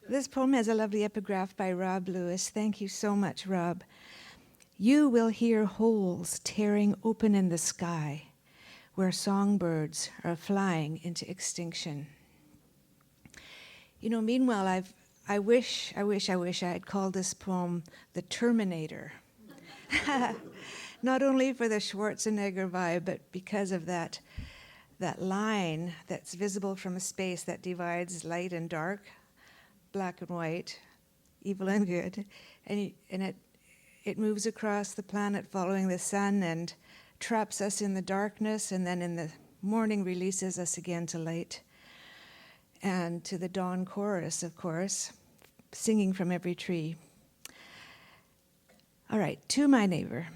This poem has a lovely epigraph by Rob Lewis. Thank you so much, Rob. You will hear holes tearing open in the sky where songbirds are flying into extinction. You know, meanwhile, I wish I had called this poem The Terminator. Not only for the Schwarzenegger vibe, but because of that that line that's visible from a space that divides light and dark, black and white, evil and good, and it moves across the planet following the sun and traps us in the darkness, and then in the morning releases us again to light. And to the dawn chorus, of course, singing from every tree. All right, to my neighbor.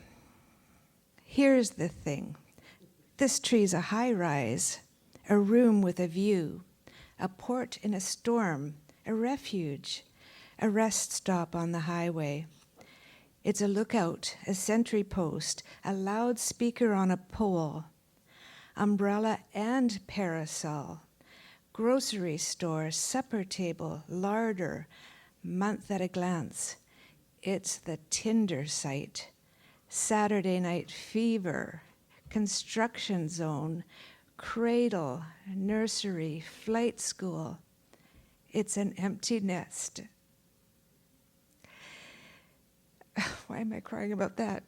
Here's the thing. This tree's a high-rise, a room with a view, a port in a storm, a refuge, a rest stop on the highway. It's a lookout, a sentry post, a loudspeaker on a pole, umbrella and parasol, grocery store, supper table, larder, month at a glance. It's the Tinder site, Saturday night fever, construction zone, cradle, nursery, flight school. It's an empty nest. Why am I crying about that?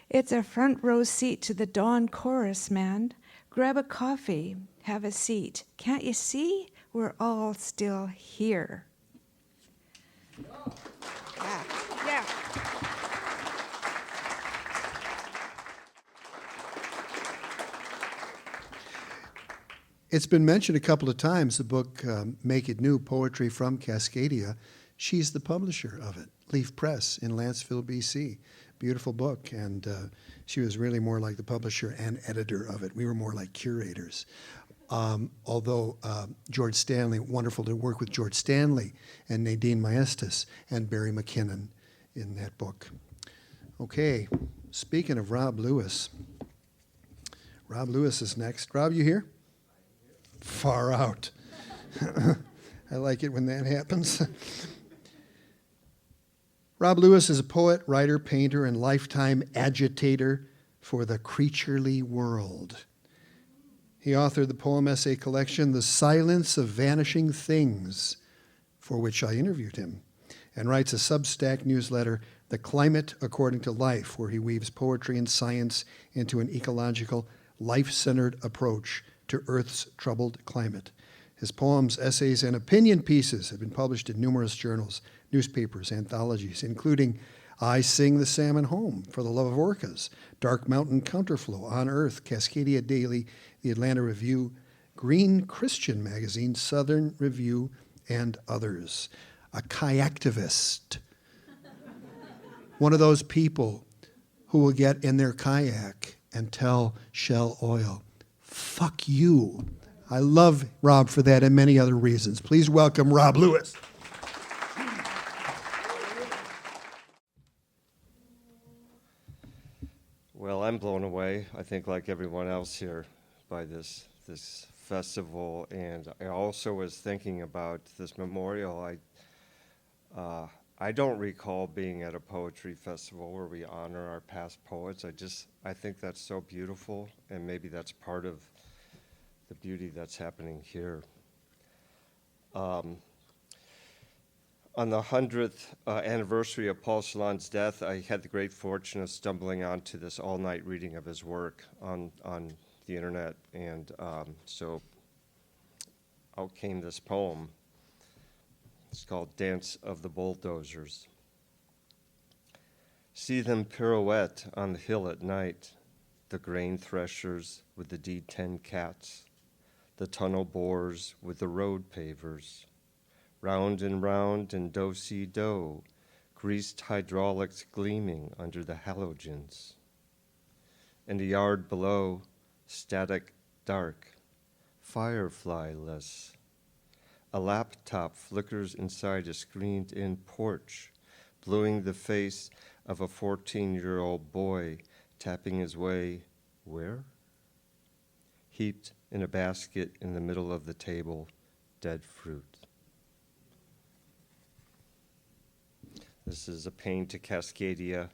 It's a front row seat to the dawn chorus, man. Grab a coffee, have a seat. Can't you see? We're all still here. Yeah. It's been mentioned a couple of times, the book Make It New, Poetry from Cascadia. She's the publisher of it, Leaf Press in Lanceville, BC. Beautiful book, and she was really more like the publisher and editor of it. We were more like curators. Although George Stanley, wonderful to work with George Stanley and Nadine Maestas and Barry McKinnon in that book. Okay, speaking of Rob Lewis. Rob Lewis is next. Rob, you here? Far out. I like it when that happens. Rob Lewis is a poet, writer, painter, and lifetime agitator for the creaturely world. He authored the poem-essay collection, The Silence of Vanishing Things, for which I interviewed him, and writes a Substack newsletter, The Climate According to Life, where he weaves poetry and science into an ecological, life-centered approach to Earth's troubled climate. His poems, essays, and opinion pieces have been published in numerous journals, newspapers, anthologies, including I Sing the Salmon Home, For the Love of Orcas, Dark Mountain Counterflow, On Earth, Cascadia Daily, The Atlanta Review, Green Christian Magazine, Southern Review, and others. A kayaktivist. One of those people who will get in their kayak and tell Shell Oil, fuck you. I love Rob for that and many other reasons. Please welcome Rob Lewis. Well, I'm blown away, I think like everyone else here, by this festival. And I also was thinking about this memorial. I don't recall being at a poetry festival where we honor our past poets. I think that's so beautiful, and maybe that's part of the beauty that's happening here. On the 100th anniversary of Paul Celan's death, I had the great fortune of stumbling onto this all-night reading of his work on the internet, and so out came this poem. It's called Dance of the Bulldozers. See them pirouette on the hill at night, the grain threshers with the D10 cats, the tunnel borers with the road pavers, round and do-si-do, greased hydraulics gleaming under the halogens. In the yard below, static dark, firefly-less. A laptop flickers inside a screened-in porch, bluing the face of a 14-year-old boy tapping his way, where? Heaped in a basket in the middle of the table, dead fruit. This is a pain to Cascadia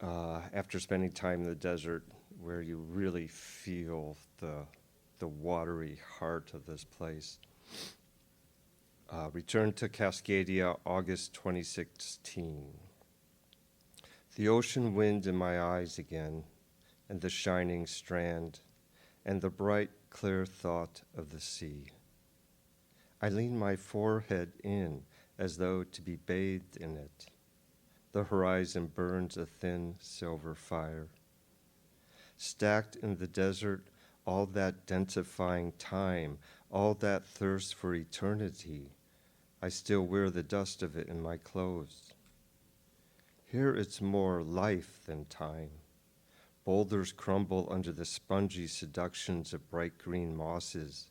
after spending time in the desert, where you really feel the watery heart of this place. Returned to Cascadia, August 2016. The ocean wind in my eyes again, and the shining strand, and the bright, clear thought of the sea. I lean my forehead in as though to be bathed in it. The horizon burns a thin silver fire. Stacked in the desert, all that densifying time, all that thirst for eternity, I still wear the dust of it in my clothes. Here it's more life than time. Boulders crumble under the spongy seductions of bright green mosses.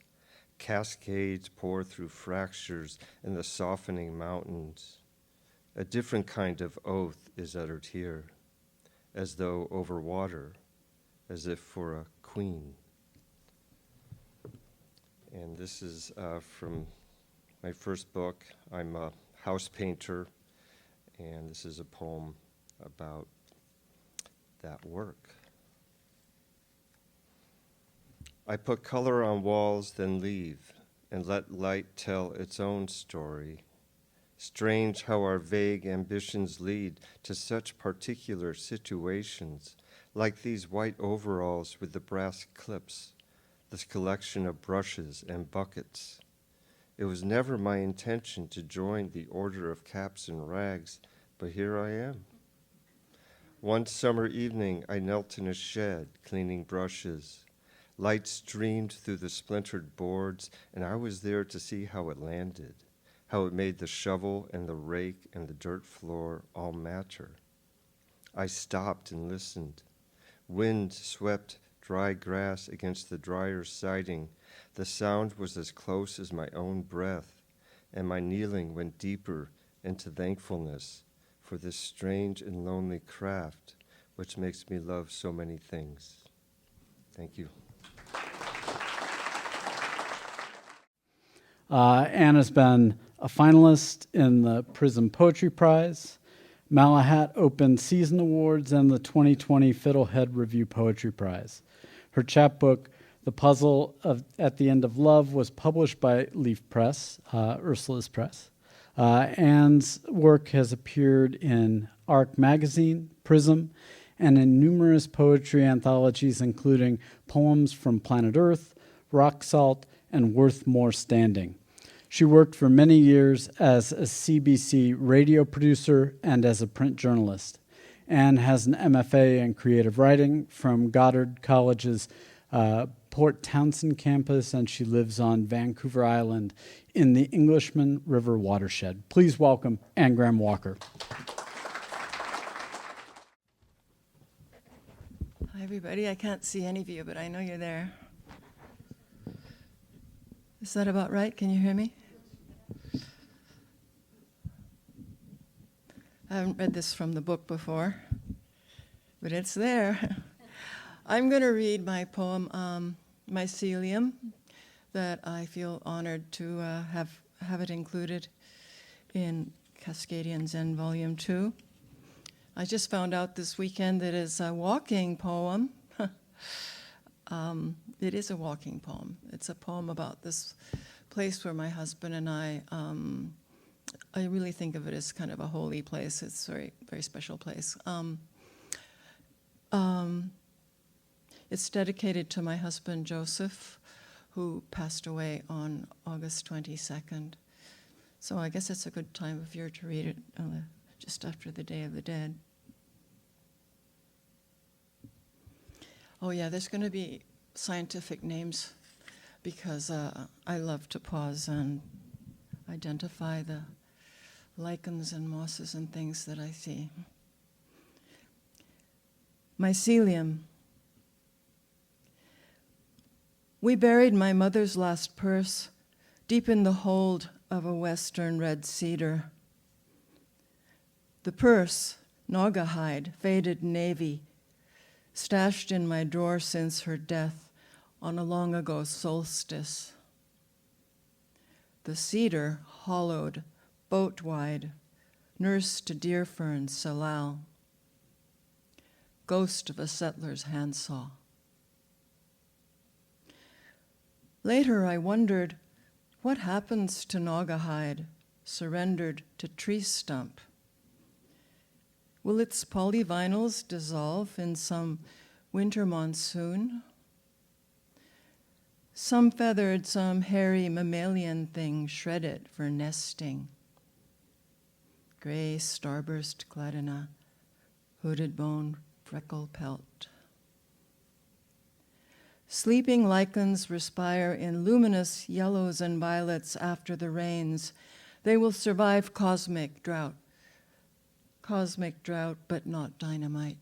Cascades pour through fractures in the softening mountains. A different kind of oath is uttered here, as though over water, as if for a queen. And this is from my first book. I'm a house painter, and this is a poem about that work. I put color on walls, then leave, and let light tell its own story. Strange how our vague ambitions lead to such particular situations, like these white overalls with the brass clips, this collection of brushes and buckets. It was never my intention to join the order of caps and rags, but here I am. One summer evening, I knelt in a shed, cleaning brushes. Light streamed through the splintered boards, and I was there to see how it landed, how it made the shovel and the rake and the dirt floor all matter. I stopped and listened. Wind swept dry grass against the drier siding. The sound was as close as my own breath, and my kneeling went deeper into thankfulness for this strange and lonely craft which makes me love so many things. Thank you. Anna's been a finalist in the Prism Poetry Prize, Malahat Open Season Awards, and the 2020 Fiddlehead Review Poetry Prize. Her chapbook, The Puzzle at the End of Love, was published by Leaf Press, Ursula's Press. Anne's work has appeared in Arc Magazine, Prism, and in numerous poetry anthologies, including Poems from Planet Earth, Rock Salt, and Worth More Standing. She worked for many years as a CBC radio producer and as a print journalist. Anne has an MFA in creative writing from Goddard College's Port Townsend campus, and she lives on Vancouver Island in the Englishman River watershed. Please welcome Anne Graham Walker. Hi, everybody. I can't see any of you, but I know you're there. Is that about right? Can you hear me? I haven't read this from the book before, but it's there. I'm going to read my poem, Mycelium, that I feel honored to have it included in Cascadian Zen Volume 2. I just found out this weekend that it's a walking poem. It is a walking poem. It's a poem about this place where my husband and I really think of it as kind of a holy place. It's a very, very special place. It's dedicated to my husband, Joseph, who passed away on August 22nd. So I guess it's a good time of year to read it just after the Day of the Dead. Oh yeah, there's going to be scientific names because I love to pause and identify the lichens and mosses and things that I see. Mycelium. We buried my mother's last purse deep in the hold of a western red cedar. The purse, naga hide, faded navy, stashed in my drawer since her death on a long ago solstice. The cedar, hollowed, boat-wide, nursed to deer ferns, salal, ghost of a settler's handsaw. Later I wondered, what happens to naga hide, surrendered to tree stump? Will its polyvinyls dissolve in some winter monsoon? Some feathered, some hairy mammalian thing shredded for nesting. Gray starburst clad in a hooded bone freckle pelt. Sleeping lichens respire in luminous yellows and violets after the rains. They will survive cosmic drought. Cosmic drought, but not dynamite.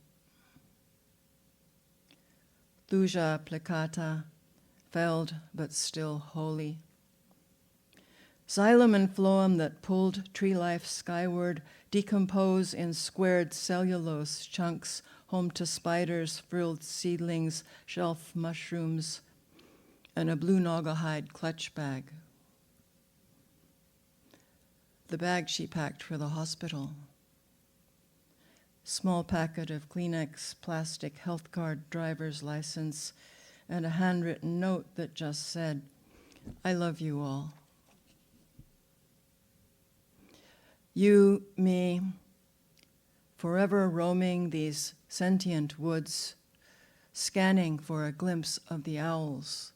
Thuja plicata, felled but still holy. Xylem and phloem that pulled tree life skyward decompose in squared cellulose chunks home to spiders, frilled seedlings, shelf mushrooms, and a blue naugahyde clutch bag. The bag she packed for the hospital. Small packet of Kleenex, plastic health card, driver's license, and a handwritten note that just said, "I love you all." You, me, forever roaming these sentient woods, scanning for a glimpse of the owls,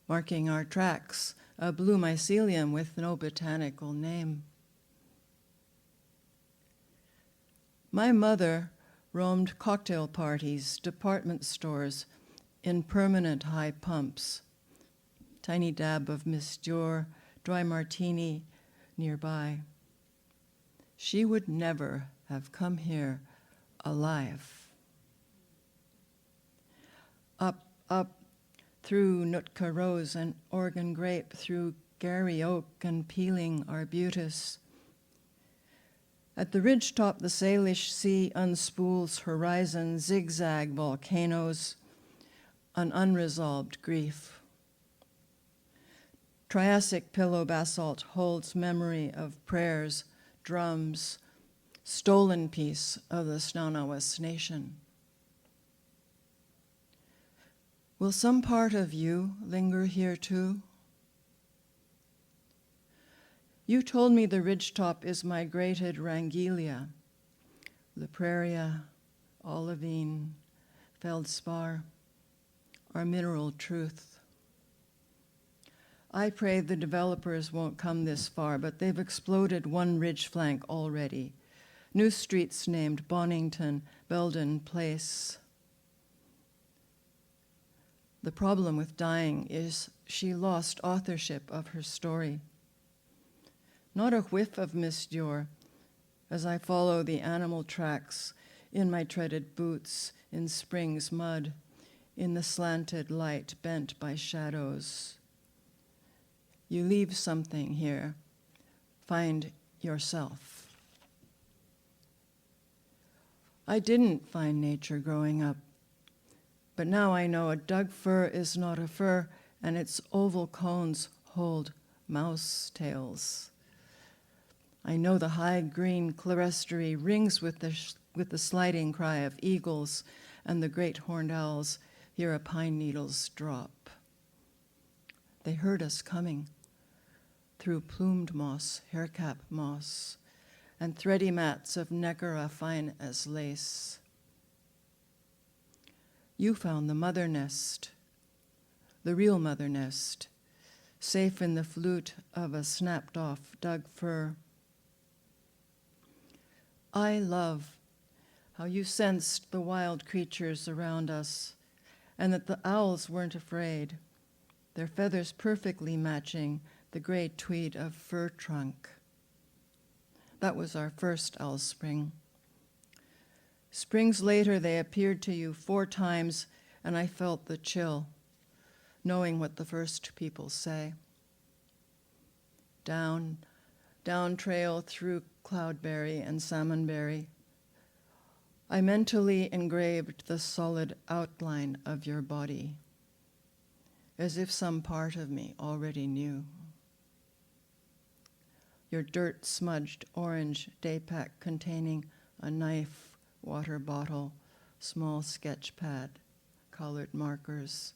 marking our tracks, a blue mycelium with no botanical name. My mother roamed cocktail parties, department stores, in permanent high pumps, tiny dab of Miss Dior, dry martini nearby. She would never have come here alive. Up, through Nootka rose and Oregon grape, through Gary oak and peeling arbutus. At the ridgetop, the Salish Sea unspools horizon, zigzag volcanoes, an unresolved grief. Triassic pillow basalt holds memory of prayers, drums, stolen piece of the Snanawas Nation. Will some part of you linger here too? You told me the ridgetop is migrated Rangelia, Lipraria, olivine, feldspar, our mineral truth. I pray the developers won't come this far, but they've exploded one ridge flank already. New streets named Bonington, Belden Place. The problem with dying is she lost authorship of her story. Not a whiff of Miss Dior as I follow the animal tracks in my treaded boots, in spring's mud, in the slanted light bent by shadows. You leave something here. Find yourself. I didn't find nature growing up, but now I know a dug fir is not a fir, and its oval cones hold mouse tails. I know the high green clerestory rings with the sliding cry of eagles, and the great horned owls hear a pine needle's drop. They heard us coming through plumed moss, haircap moss, and thready mats of negara fine as lace. You found the mother nest, the real mother nest, safe in the flute of a snapped-off dug fir. I love how you sensed the wild creatures around us, and that the owls weren't afraid, their feathers perfectly matching the gray tweed of fir trunk. That was our first owl spring. Springs later, they appeared to you 4 times, and I felt the chill, knowing what the first people say. Down trail through cloudberry and salmonberry, I mentally engraved the solid outline of your body, as if some part of me already knew. Your dirt-smudged orange day pack containing a knife, water bottle, small sketch pad, colored markers,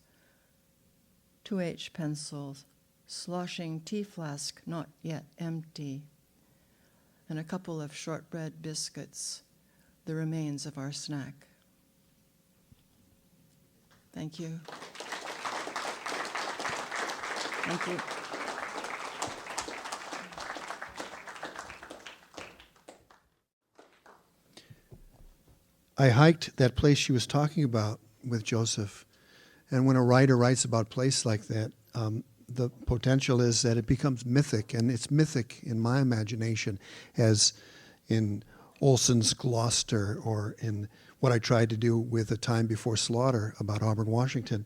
2H pencils, sloshing tea flask not yet empty, and a couple of shortbread biscuits, the remains of our snack. Thank you. Thank you. I hiked that place she was talking about with Joseph. And when a writer writes about a place like that, the potential is that it becomes mythic. And it's mythic in my imagination, as in Olson's Gloucester, or in what I tried to do with A Time Before Slaughter about Auburn, Washington.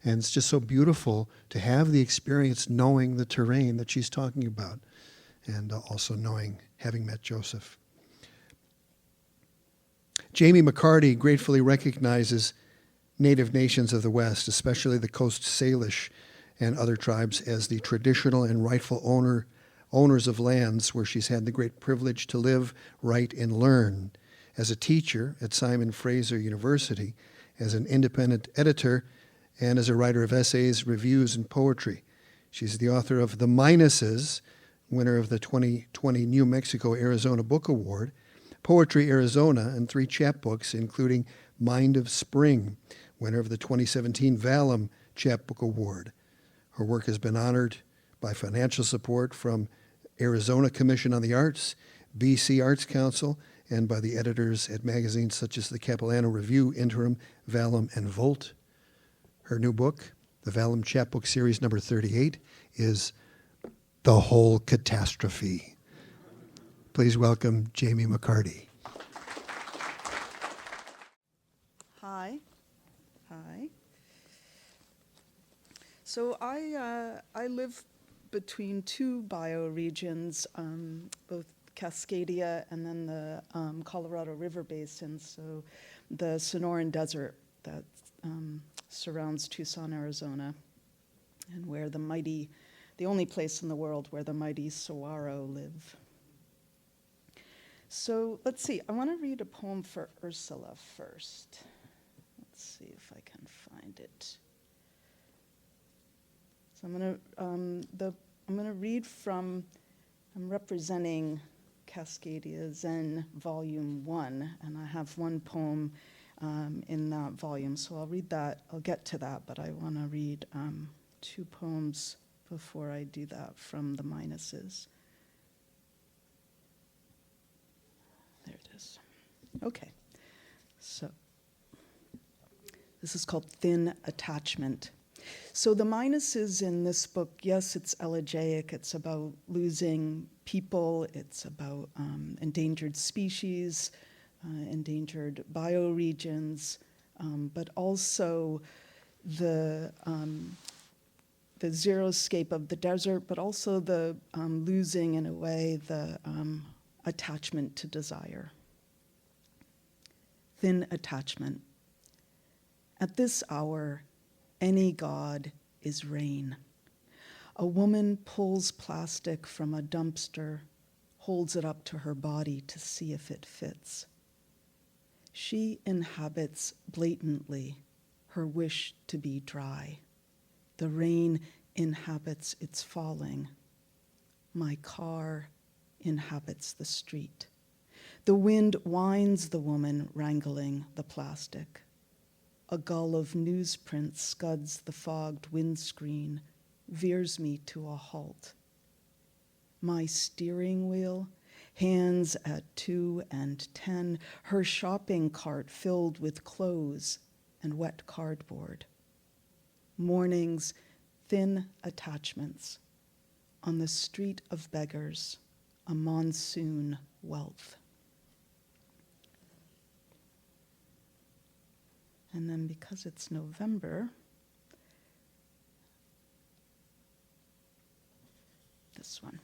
And it's just so beautiful to have the experience knowing the terrain that she's talking about, and also having met Joseph. Jami Macarty gratefully recognizes Native nations of the West, especially the Coast Salish and other tribes, as the traditional and rightful owners of lands where she's had the great privilege to live, write, and learn. As a teacher at Simon Fraser University, as an independent editor, and as a writer of essays, reviews, and poetry. She's the author of The Minuses, winner of the 2020 New Mexico-Arizona Book Award, Poetry Arizona, and 3 chapbooks, including Mind of Spring, winner of the 2017 Vallum Chapbook Award. Her work has been honored by financial support from Arizona Commission on the Arts, BC Arts Council, and by the editors at magazines such as the Capilano Review, Interim, Vallum, and Volt. Her new book, the Vallum Chapbook Series number 38, is The Whole Catastrophe. Please welcome Jami Macarty. Hi. So I live between 2 bioregions, both Cascadia and then the Colorado River Basin, so the Sonoran Desert that surrounds Tucson, Arizona, and where the only place in the world where the mighty saguaro live. So let's see, I want to read a poem for Ursula first. Let's see if I can find it. So I'm gonna read from, I'm representing Cascadian Zen Volume 1, and I have 1 poem in that volume, so I'll read that. I'll get to that, but I want to read 2 poems before I do that from The Minuses. There it is. Okay, so this is called Thin Attachment. So the minuses in this book, yes, it's elegiac. It's about losing people. It's about endangered species, endangered bioregions, but also the xeriscape of the desert, but also the losing, in a way, the attachment to desire. Thin attachment. At this hour, any god is rain. A woman pulls plastic from a dumpster, holds it up to her body to see if it fits. She inhabits blatantly her wish to be dry. The rain inhabits its falling. My car inhabits the street. The wind winds the woman wrangling the plastic. A gull of newsprint scuds the fogged windscreen, veers me to a halt. My steering wheel, hands at 2 and 10, her shopping cart filled with clothes and wet cardboard. Morning's thin attachments on the street of beggars, a monsoon wealth. And then because it's November, this one.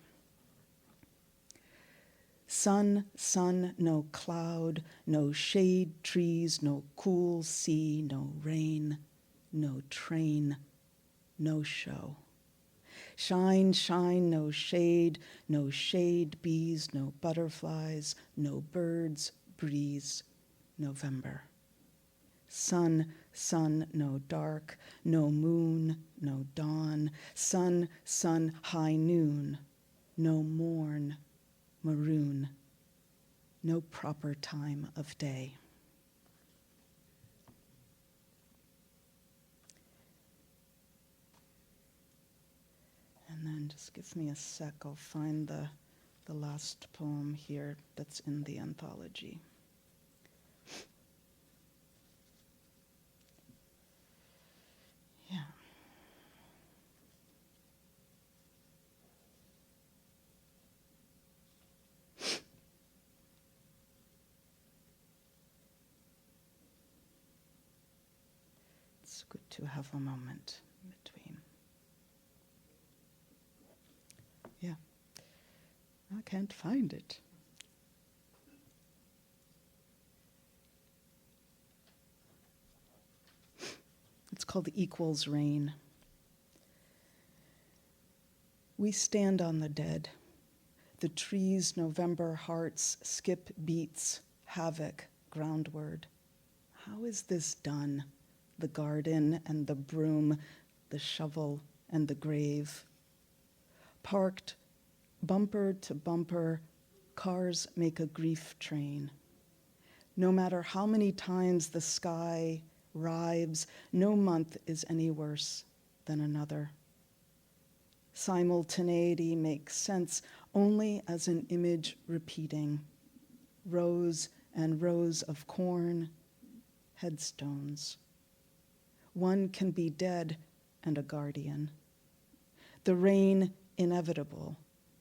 Sun, sun, no cloud, no shade trees, no cool sea, no rain, no train, no show. Shine, shine, no shade bees, no butterflies, no birds, breeze, November. Sun, sun, no dark, no moon, no dawn. Sun, sun, high noon, no morn, maroon, no proper time of day. Just give me a sec. I'll find the last poem here that's in the anthology. Yeah. It's good to have a moment in between. Yeah. I can't find it. It's called Equals Rain. We stand on the dead. The trees' November hearts skip beats, havoc, groundward. How is this done? The garden and the broom, the shovel and the grave. Parked bumper to bumper, cars make a grief train. No matter how many times the sky rives, no month is any worse than another. Simultaneity makes sense only as an image repeating. Rows and rows of corn, headstones. One can be dead and a guardian. The rain inevitable,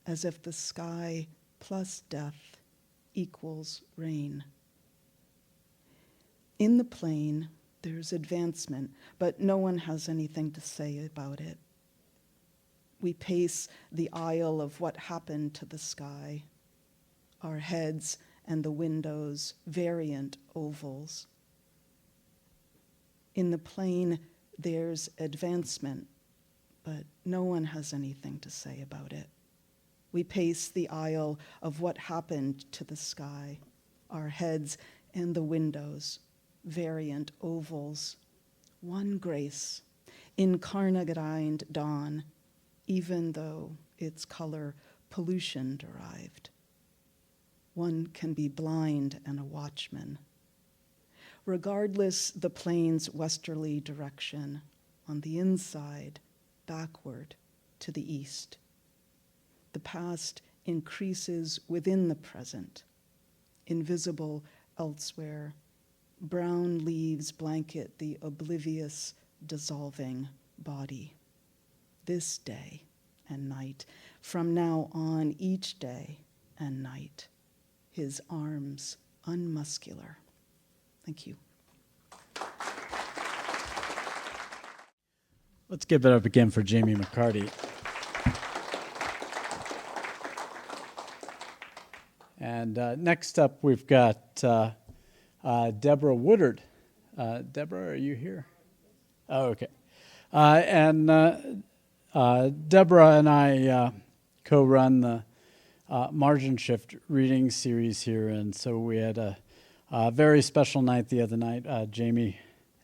as if the sky plus death equals rain. In the plain, there's advancement, but no one has anything to say about it. We pace the aisle of what happened to the sky, our heads and the windows, variant ovals. In the plain, there's advancement, but no one has anything to say about it. We pace the aisle of what happened to the sky, our heads and the windows, variant ovals. One grace, incarnate dawn, even though its color pollution derived. One can be blind and a watchman. Regardless the plain's westerly direction, on the inside, backward to the east. The past increases within the present, invisible elsewhere. Brown leaves blanket the oblivious, dissolving body. This day and night, from now on, each day and night, his arms unmuscular. Thank you. Let's give it up again for Jami Macarty. And next up, we've got Deborah Woodard. Deborah, are you here? Oh, okay. And Deborah and I co-run the Margin Shift reading series here, and so we had a very special night the other night. Jami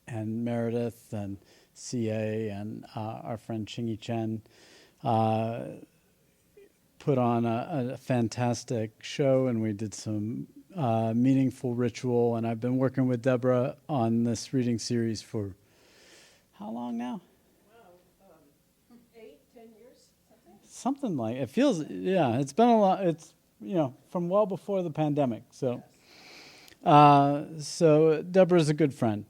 and Meredith and CA and our friend Chingy Chen put on a fantastic show, and we did some meaningful ritual. And I've been working with Deborah on this reading series for how long now? 8, 10 years, something like it feels. Yeah, it's been a lot. It's from well before the pandemic. So, so Deborah's a good friend.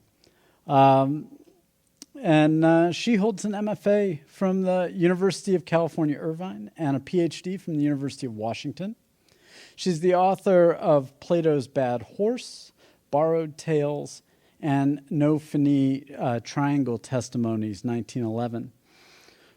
And she holds an MFA from the University of California, Irvine, and a PhD from the University of Washington. She's the author of Plato's Bad Horse, Borrowed Tales, and No Finis Triangle Testimonies, 1911.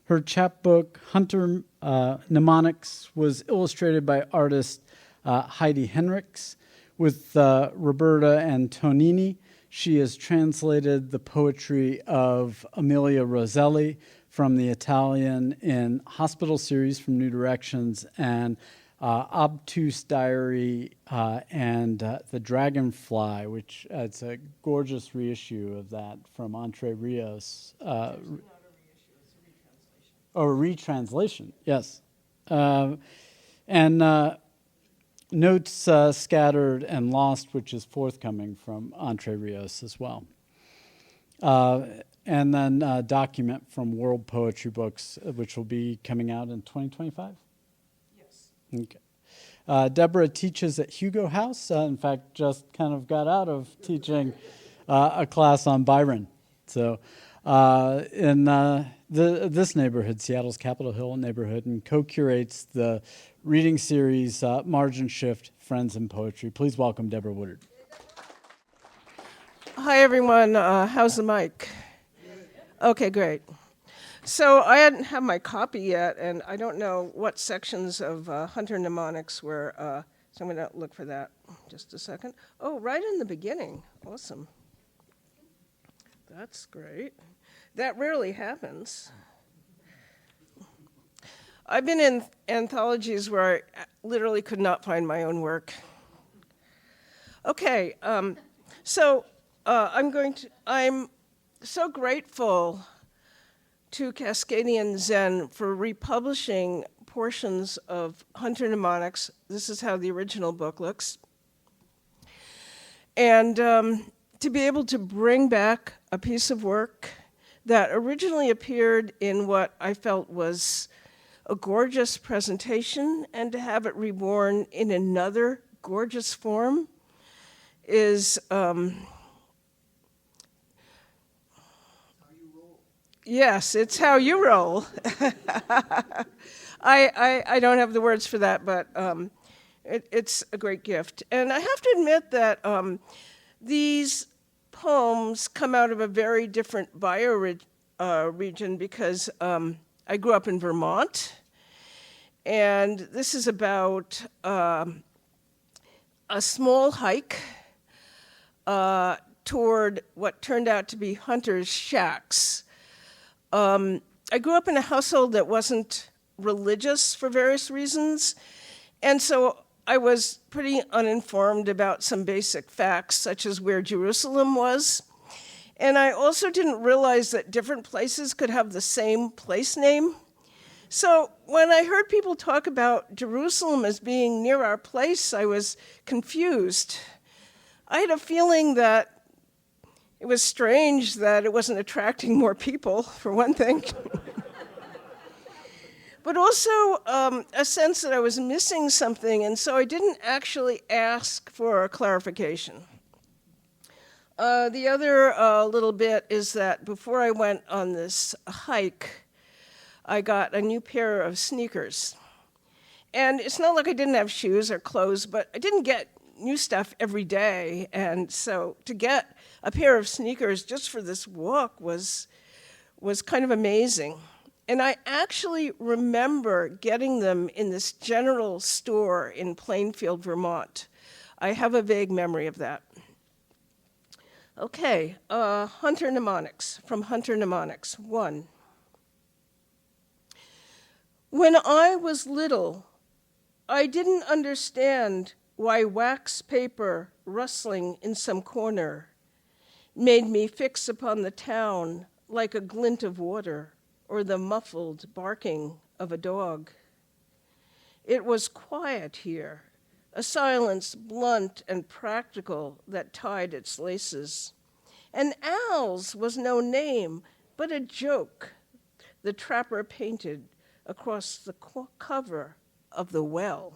Her chapbook, Hunter Mnemonics, was illustrated by artist Heidi Henricks with Roberta Antonini. She has translated the poetry of Amelia Rosselli from the Italian in Hospital series from New Directions, and Obtuse Diary and The Dragonfly, which it's a gorgeous reissue of that from Entre Rios. It's not a reissue, it's a retranslation. Oh, a retranslation, yes. And Notes Scattered and Lost, which is forthcoming from Entre Rios as well. and then a document from World Poetry Books, which will be coming out in 2025? Yes. Okay. Deborah teaches at Hugo House. In fact, just kind of got out of teaching a class on Byron. So in this neighborhood, Seattle's Capitol Hill neighborhood, and co-curates the reading series Margin Shift, Friends in Poetry. Please welcome Deborah Woodard. Hi, everyone. How's the mic? Okay, great. So I hadn't had my copy yet, and I don't know what sections of Hunter Mnemonics were, so I'm going to look for that just a second. Oh, right in the beginning. Awesome. That's great. That rarely happens. I've been in anthologies where I literally could not find my own work. Okay, so I'm so grateful to Cascadian Zen for republishing portions of Hunter Mnemonics. This is how the original book looks. And to be able to bring back a piece of work that originally appeared in what I felt was a gorgeous presentation, and to have it reborn in another gorgeous form is yes, it's how you roll. I don't have the words for that, but it's a great gift. And I have to admit that these poems come out of a very different region because I grew up in Vermont, and this is about a small hike toward what turned out to be hunters' shacks. I grew up in a household that wasn't religious for various reasons, and so I was pretty uninformed about some basic facts, such as where Jerusalem was. And I also didn't realize that different places could have the same place name. So when I heard people talk about Jerusalem as being near our place, I was confused. I had a feeling that it was strange that it wasn't attracting more people, for one thing. But also a sense that I was missing something, and so I didn't actually ask for a clarification. The other little bit is that before I went on this hike, I got a new pair of sneakers. And it's not like I didn't have shoes or clothes, but I didn't get new stuff every day. And so to get a pair of sneakers just for this walk was kind of amazing. And I actually remember getting them in this general store in Plainfield, Vermont. I have a vague memory of that. Okay, Hunter Mnemonics, from Hunter Mnemonics, 1. When I was little, I didn't understand why wax paper rustling in some corner made me fix upon the town like a glint of water or the muffled barking of a dog. It was quiet here, a silence blunt and practical that tied its laces. And Al's was no name, but a joke the trapper painted across the cover of the well.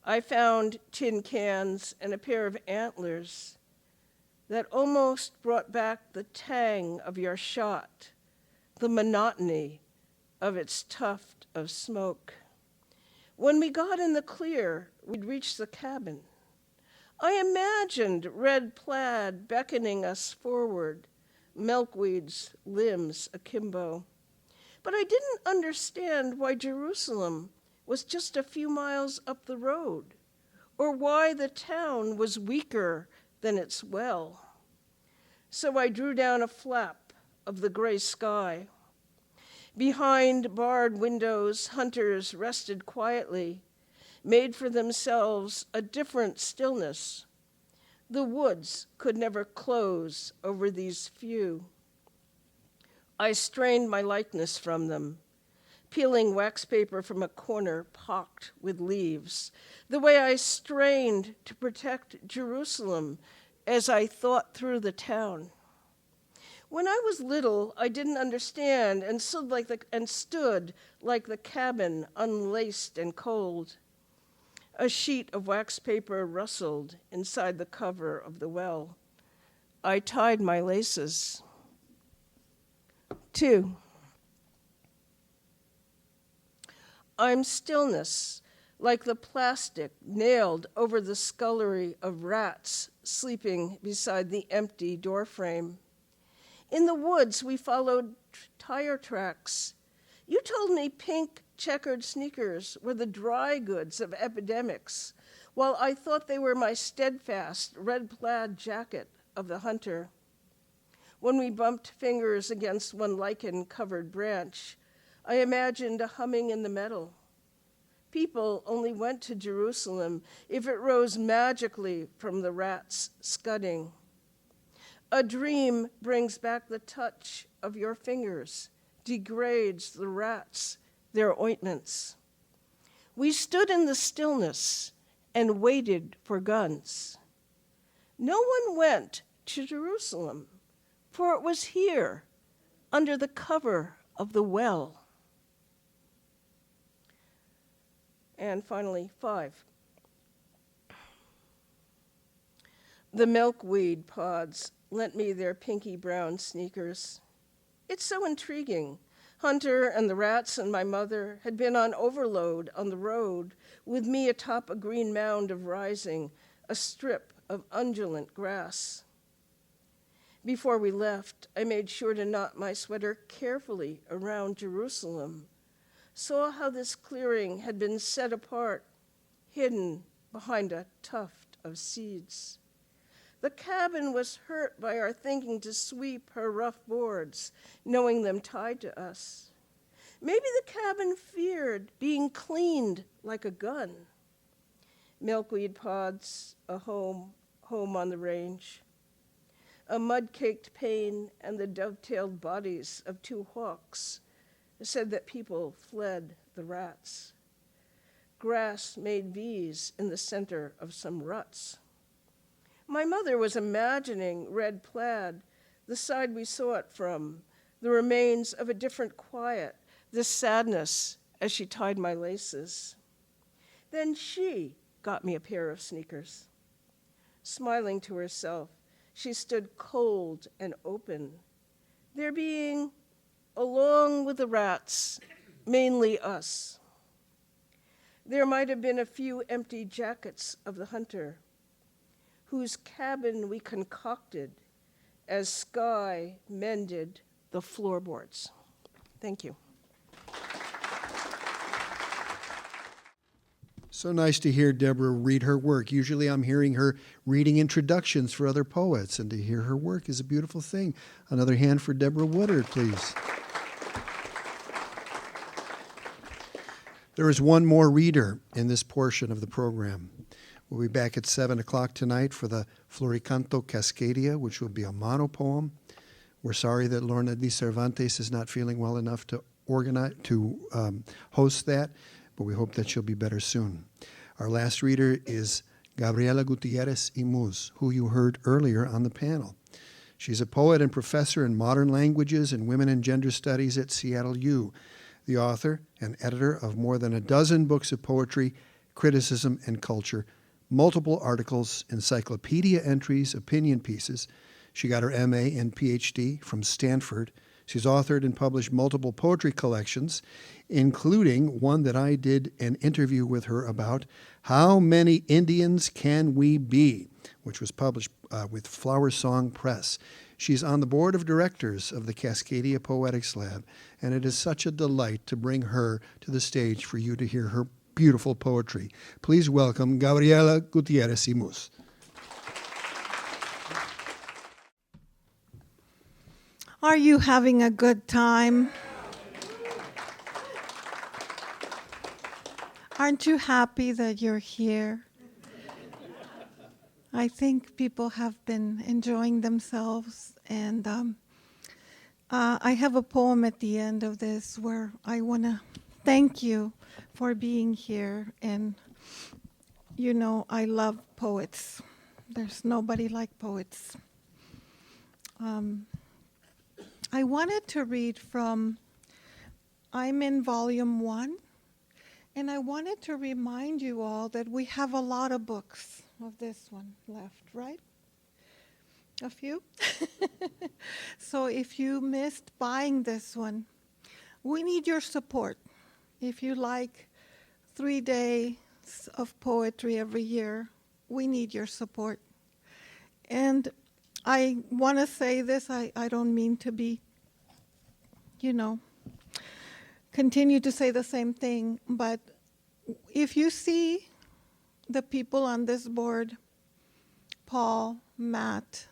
I found tin cans and a pair of antlers that almost brought back the tang of your shot, the monotony of its tuft of smoke. When we got in the clear, we'd reach the cabin. I imagined red plaid beckoning us forward, milkweed's limbs akimbo. But I didn't understand why Jerusalem was just a few miles up the road, or why the town was weaker than its well. So I drew down a flap of the gray sky. Behind barred windows, hunters rested quietly, made for themselves a different stillness. The woods could never close over these few. I strained my likeness from them, peeling wax paper from a corner pocked with leaves, the way I strained to protect Jerusalem as I thought through the town. When I was little, I didn't understand and stood like the cabin, unlaced and cold. A sheet of wax paper rustled inside the cover of the well. I tied my laces. 2. I'm stillness, like the plastic nailed over the scullery of rats sleeping beside the empty doorframe. In the woods, we followed tire tracks. You told me pink checkered sneakers were the dry goods of epidemics, while I thought they were my steadfast red plaid jacket of the hunter. When we bumped fingers against one lichen-covered branch, I imagined a humming in the metal. People only went to Jerusalem if it rose magically from the rats scudding. A dream brings back the touch of your fingers, degrades the rats, their ointments. We stood in the stillness and waited for guns. No one went to Jerusalem, for it was here, under the cover of the well. And finally, 5. The milkweed pods lent me their pinky brown sneakers. It's so intriguing. Hunter and the rats and my mother had been on overload on the road, with me atop a green mound of rising, a strip of undulant grass. Before we left, I made sure to knot my sweater carefully around Jerusalem, saw how this clearing had been set apart, hidden behind a tuft of seeds. The cabin was hurt by our thinking to sweep her rough boards, knowing them tied to us. Maybe the cabin feared being cleaned like a gun. Milkweed pods, a home on the range. A mud-caked pane and the dovetailed bodies of 2 hawks said that people fled the rats. Grass made V's in the center of some ruts. My mother was imagining red plaid, the side we saw it from, the remains of a different quiet, the sadness as she tied my laces. Then she got me a pair of sneakers. Smiling to herself, she stood cold and open, there being, along with the rats, mainly us. There might have been a few empty jackets of the hunter, whose cabin we concocted as Sky mended the floorboards. Thank you. So nice to hear Deborah read her work. Usually I'm hearing her reading introductions for other poets, and to hear her work is a beautiful thing. Another hand for Deborah Woodard, please. There is one more reader in this portion of the program. We'll be back at 7 o'clock tonight for the Floricanto Cascadia, which will be a monopoem. We're sorry that Lorna Di Cervantes is not feeling well enough to host that, but we hope that she'll be better soon. Our last reader is Gabriella Gutiérrez y Muhs, who you heard earlier on the panel. She's a poet and professor in modern languages and women and gender studies at Seattle U, the author and editor of more than a dozen books of poetry, criticism, and culture, multiple articles, encyclopedia entries, opinion pieces. She got her MA and PhD from Stanford. She's authored and published multiple poetry collections, including one that I did an interview with her about, How Many Indians Can We Be?, which was published with Flower Song Press. She's on the board of directors of the Cascadia Poetics Lab, and it is such a delight to bring her to the stage for you to hear her beautiful poetry. Please welcome Gabriella Gutiérrez y Muhs. Are you having a good time? Aren't you happy that you're here? I think people have been enjoying themselves, and I have a poem at the end of this where I want to thank you for being here. And you know, I love poets. There's nobody like poets. I wanted to read from, I'm in volume 1, and I wanted to remind you all that we have a lot of books of this one left, right? A few? So if you missed buying this one, we need your support. If you like 3 days of poetry every year, we need your support. And I want to say this, I don't mean to be, continue to say the same thing, but if you see the people on this board, Paul, Matt,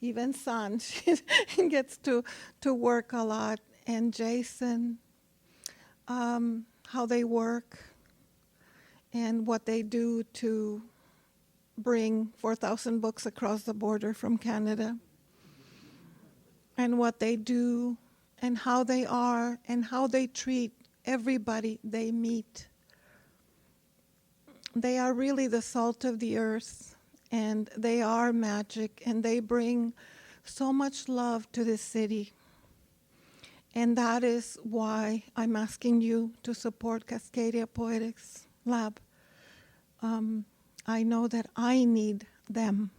even Sanj gets to work a lot, and Jason, how they work and what they do to bring 4,000 books across the border from Canada, and what they do and how they are and how they treat everybody they meet. They are really the salt of the earth, and they are magic, and they bring so much love to this city. And that is why I'm asking you to support Cascadia Poetics Lab. I know that I need them.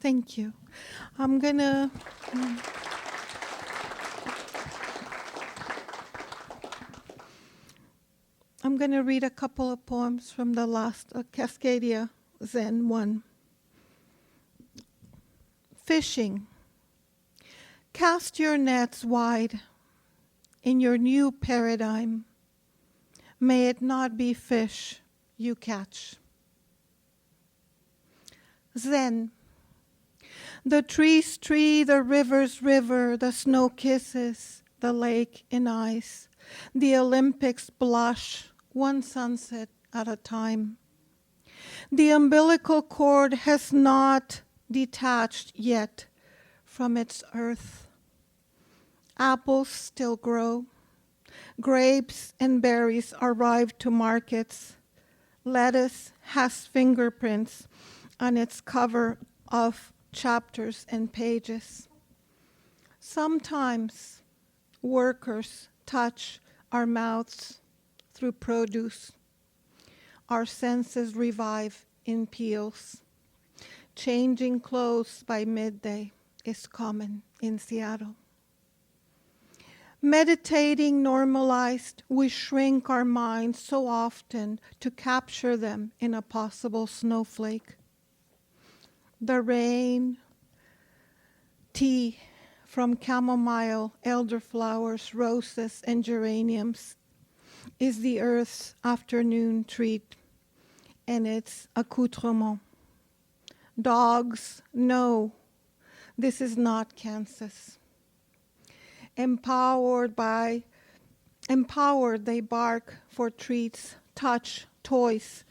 Thank you. I'm gonna read a couple of poems from the last Cascadia Zen one. Fishing. Cast your nets wide in your new paradigm. May it not be fish you catch. Zen. The tree's tree, the river's river, the snow kisses, the lake in ice. The Olympics blush, one sunset at a time. The umbilical cord has not detached yet from its earth. Apples still grow. Grapes and berries arrive to markets. Lettuce has fingerprints on its cover of chapters and pages. Sometimes workers touch our mouths through produce. Our senses revive in peels. Changing clothes by midday is common in Seattle. Meditating normalized, we shrink our minds so often to capture them in a possible snowflake. The rain, tea from chamomile, elderflowers, roses, and geraniums is the earth's afternoon treat, and its accoutrement. Dogs know this is not Kansas. Empowered, they bark for treats, touch, toys,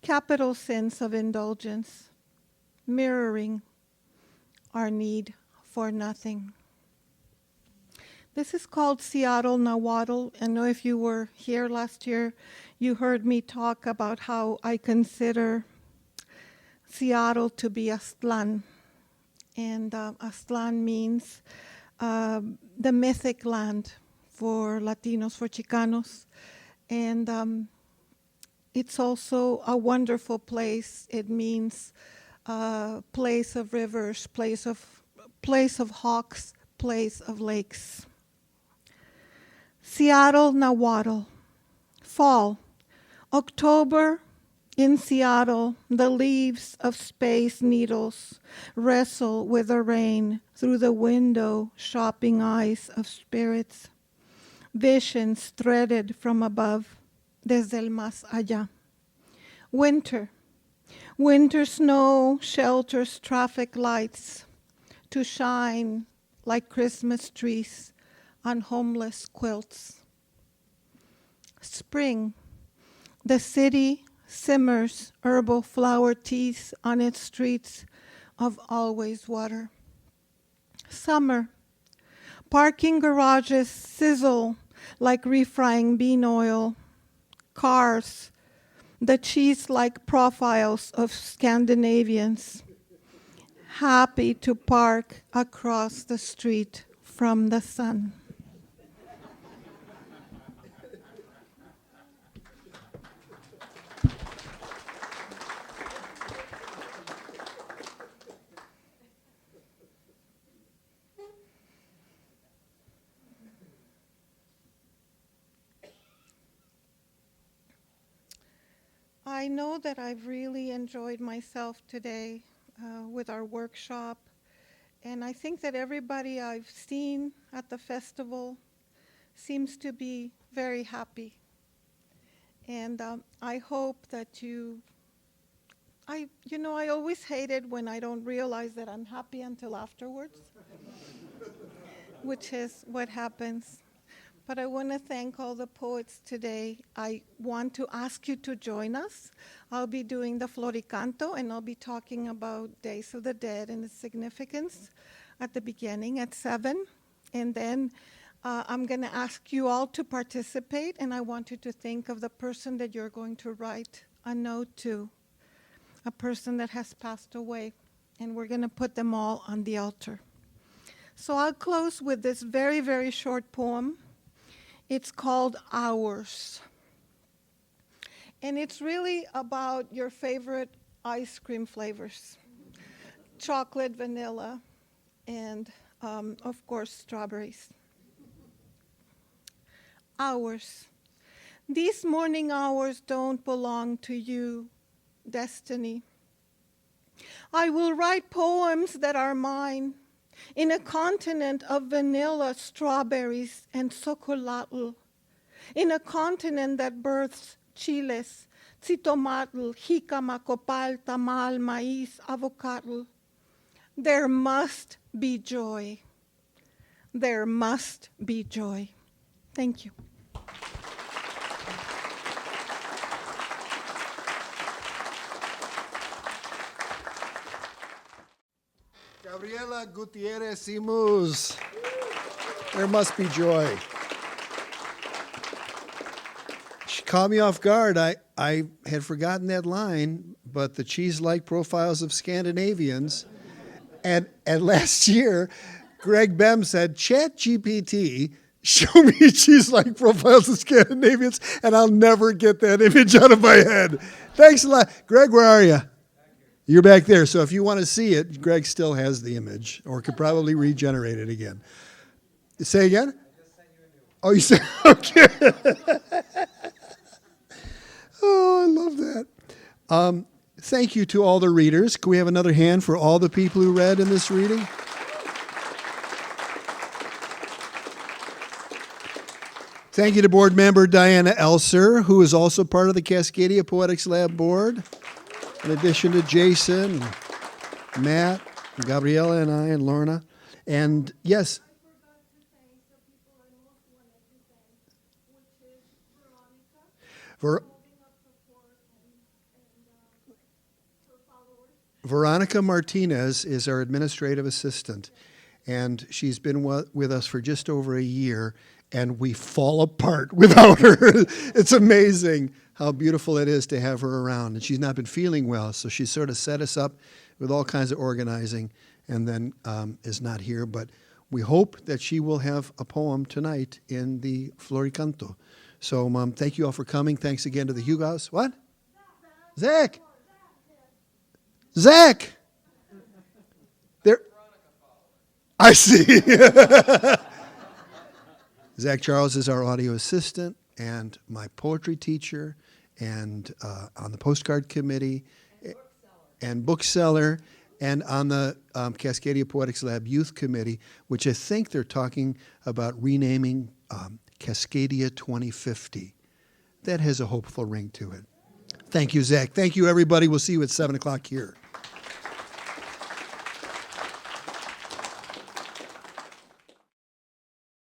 capital sins of indulgence, mirroring our need for nothing. This is called Seattle Nahuatl. I know if you were here last year, you heard me talk about how I consider Seattle to be Aztlán. And Aztlán means the mythic land for Latinos, for Chicanos. And it's also a wonderful place. It means place of rivers, place of hawks, place of lakes. Seattle Nahuatl, fall, October in Seattle, the leaves of space needles wrestle with the rain through the window shopping eyes of spirits, visions threaded from above, desde el más allá. Winter snow shelters traffic lights to shine like Christmas trees on homeless quilts. Spring, the city simmers herbal flower teas on its streets of always water. Summer, parking garages sizzle like refrying bean oil. Cars, the cheese-like profiles of Scandinavians, happy to park across the street from the sun. I know that I've really enjoyed myself today with our workshop, and I think that everybody I've seen at the festival seems to be very happy. And I hope that I always hate it when I don't realize that I'm happy until afterwards, which is what happens. But I want to thank all the poets today. I want to ask you to join us. I'll be doing the Floricanto, and I'll be talking about Days of the Dead and its significance at the beginning at 7. And then I'm going to ask you all to participate, and I want you to think of the person that you're going to write a note to, a person that has passed away, and we're going to put them all on the altar. So I'll close with this very, very short poem. It's called Hours. And it's really about your favorite ice cream flavors, chocolate, vanilla, and of course, strawberries. Hours. These morning hours don't belong to you, destiny. I will write poems that are mine in a continent of vanilla, strawberries, and chocolatl, in a continent that births chiles, tzitomatl, jicama, copal, tamal, maíz, avocado. There must be joy. There must be joy. Thank you. Gabriella, Gutiérrez, y Muhs. There must be joy. She caught me off guard. I had forgotten that line, but the cheese-like profiles of Scandinavians. And last year, Greg Bem said, ChatGPT, show me cheese-like profiles of Scandinavians, and I'll never get that image out of my head. Thanks a lot. Greg, where are you? You're back there, so if you want to see it, Greg still has the image, or could probably regenerate it again. Say again? Oh, you said, okay. Oh, I love that. Thank you to all the readers. Can we have another hand for all the people who read in this reading? Thank you to board member Diana Elser, who is also part of the Cascadia Poetics Lab board. In addition to Jason, and Matt, and Gabriella, and I, and Lorna. And yes. Veronica Martinez is our administrative assistant, and she's been with us for just over a year, and we fall apart without her. It's amazing how beautiful it is to have her around. And she's not been feeling well, so she sort of set us up with all kinds of organizing and then is not here. But we hope that she will have a poem tonight in the Floricanto. So thank you all for coming. Thanks again to the Hugos. What? Zach! Zach! There. I see. Zach Charles is our audio assistant and my poetry teacher, and on the postcard committee, and bookseller, and on the Cascadia Poetics Lab Youth Committee, which I think they're talking about renaming Cascadia 2050. That has a hopeful ring to it. Thank you, Zach. Thank you, everybody. We'll see you at 7 o'clock here.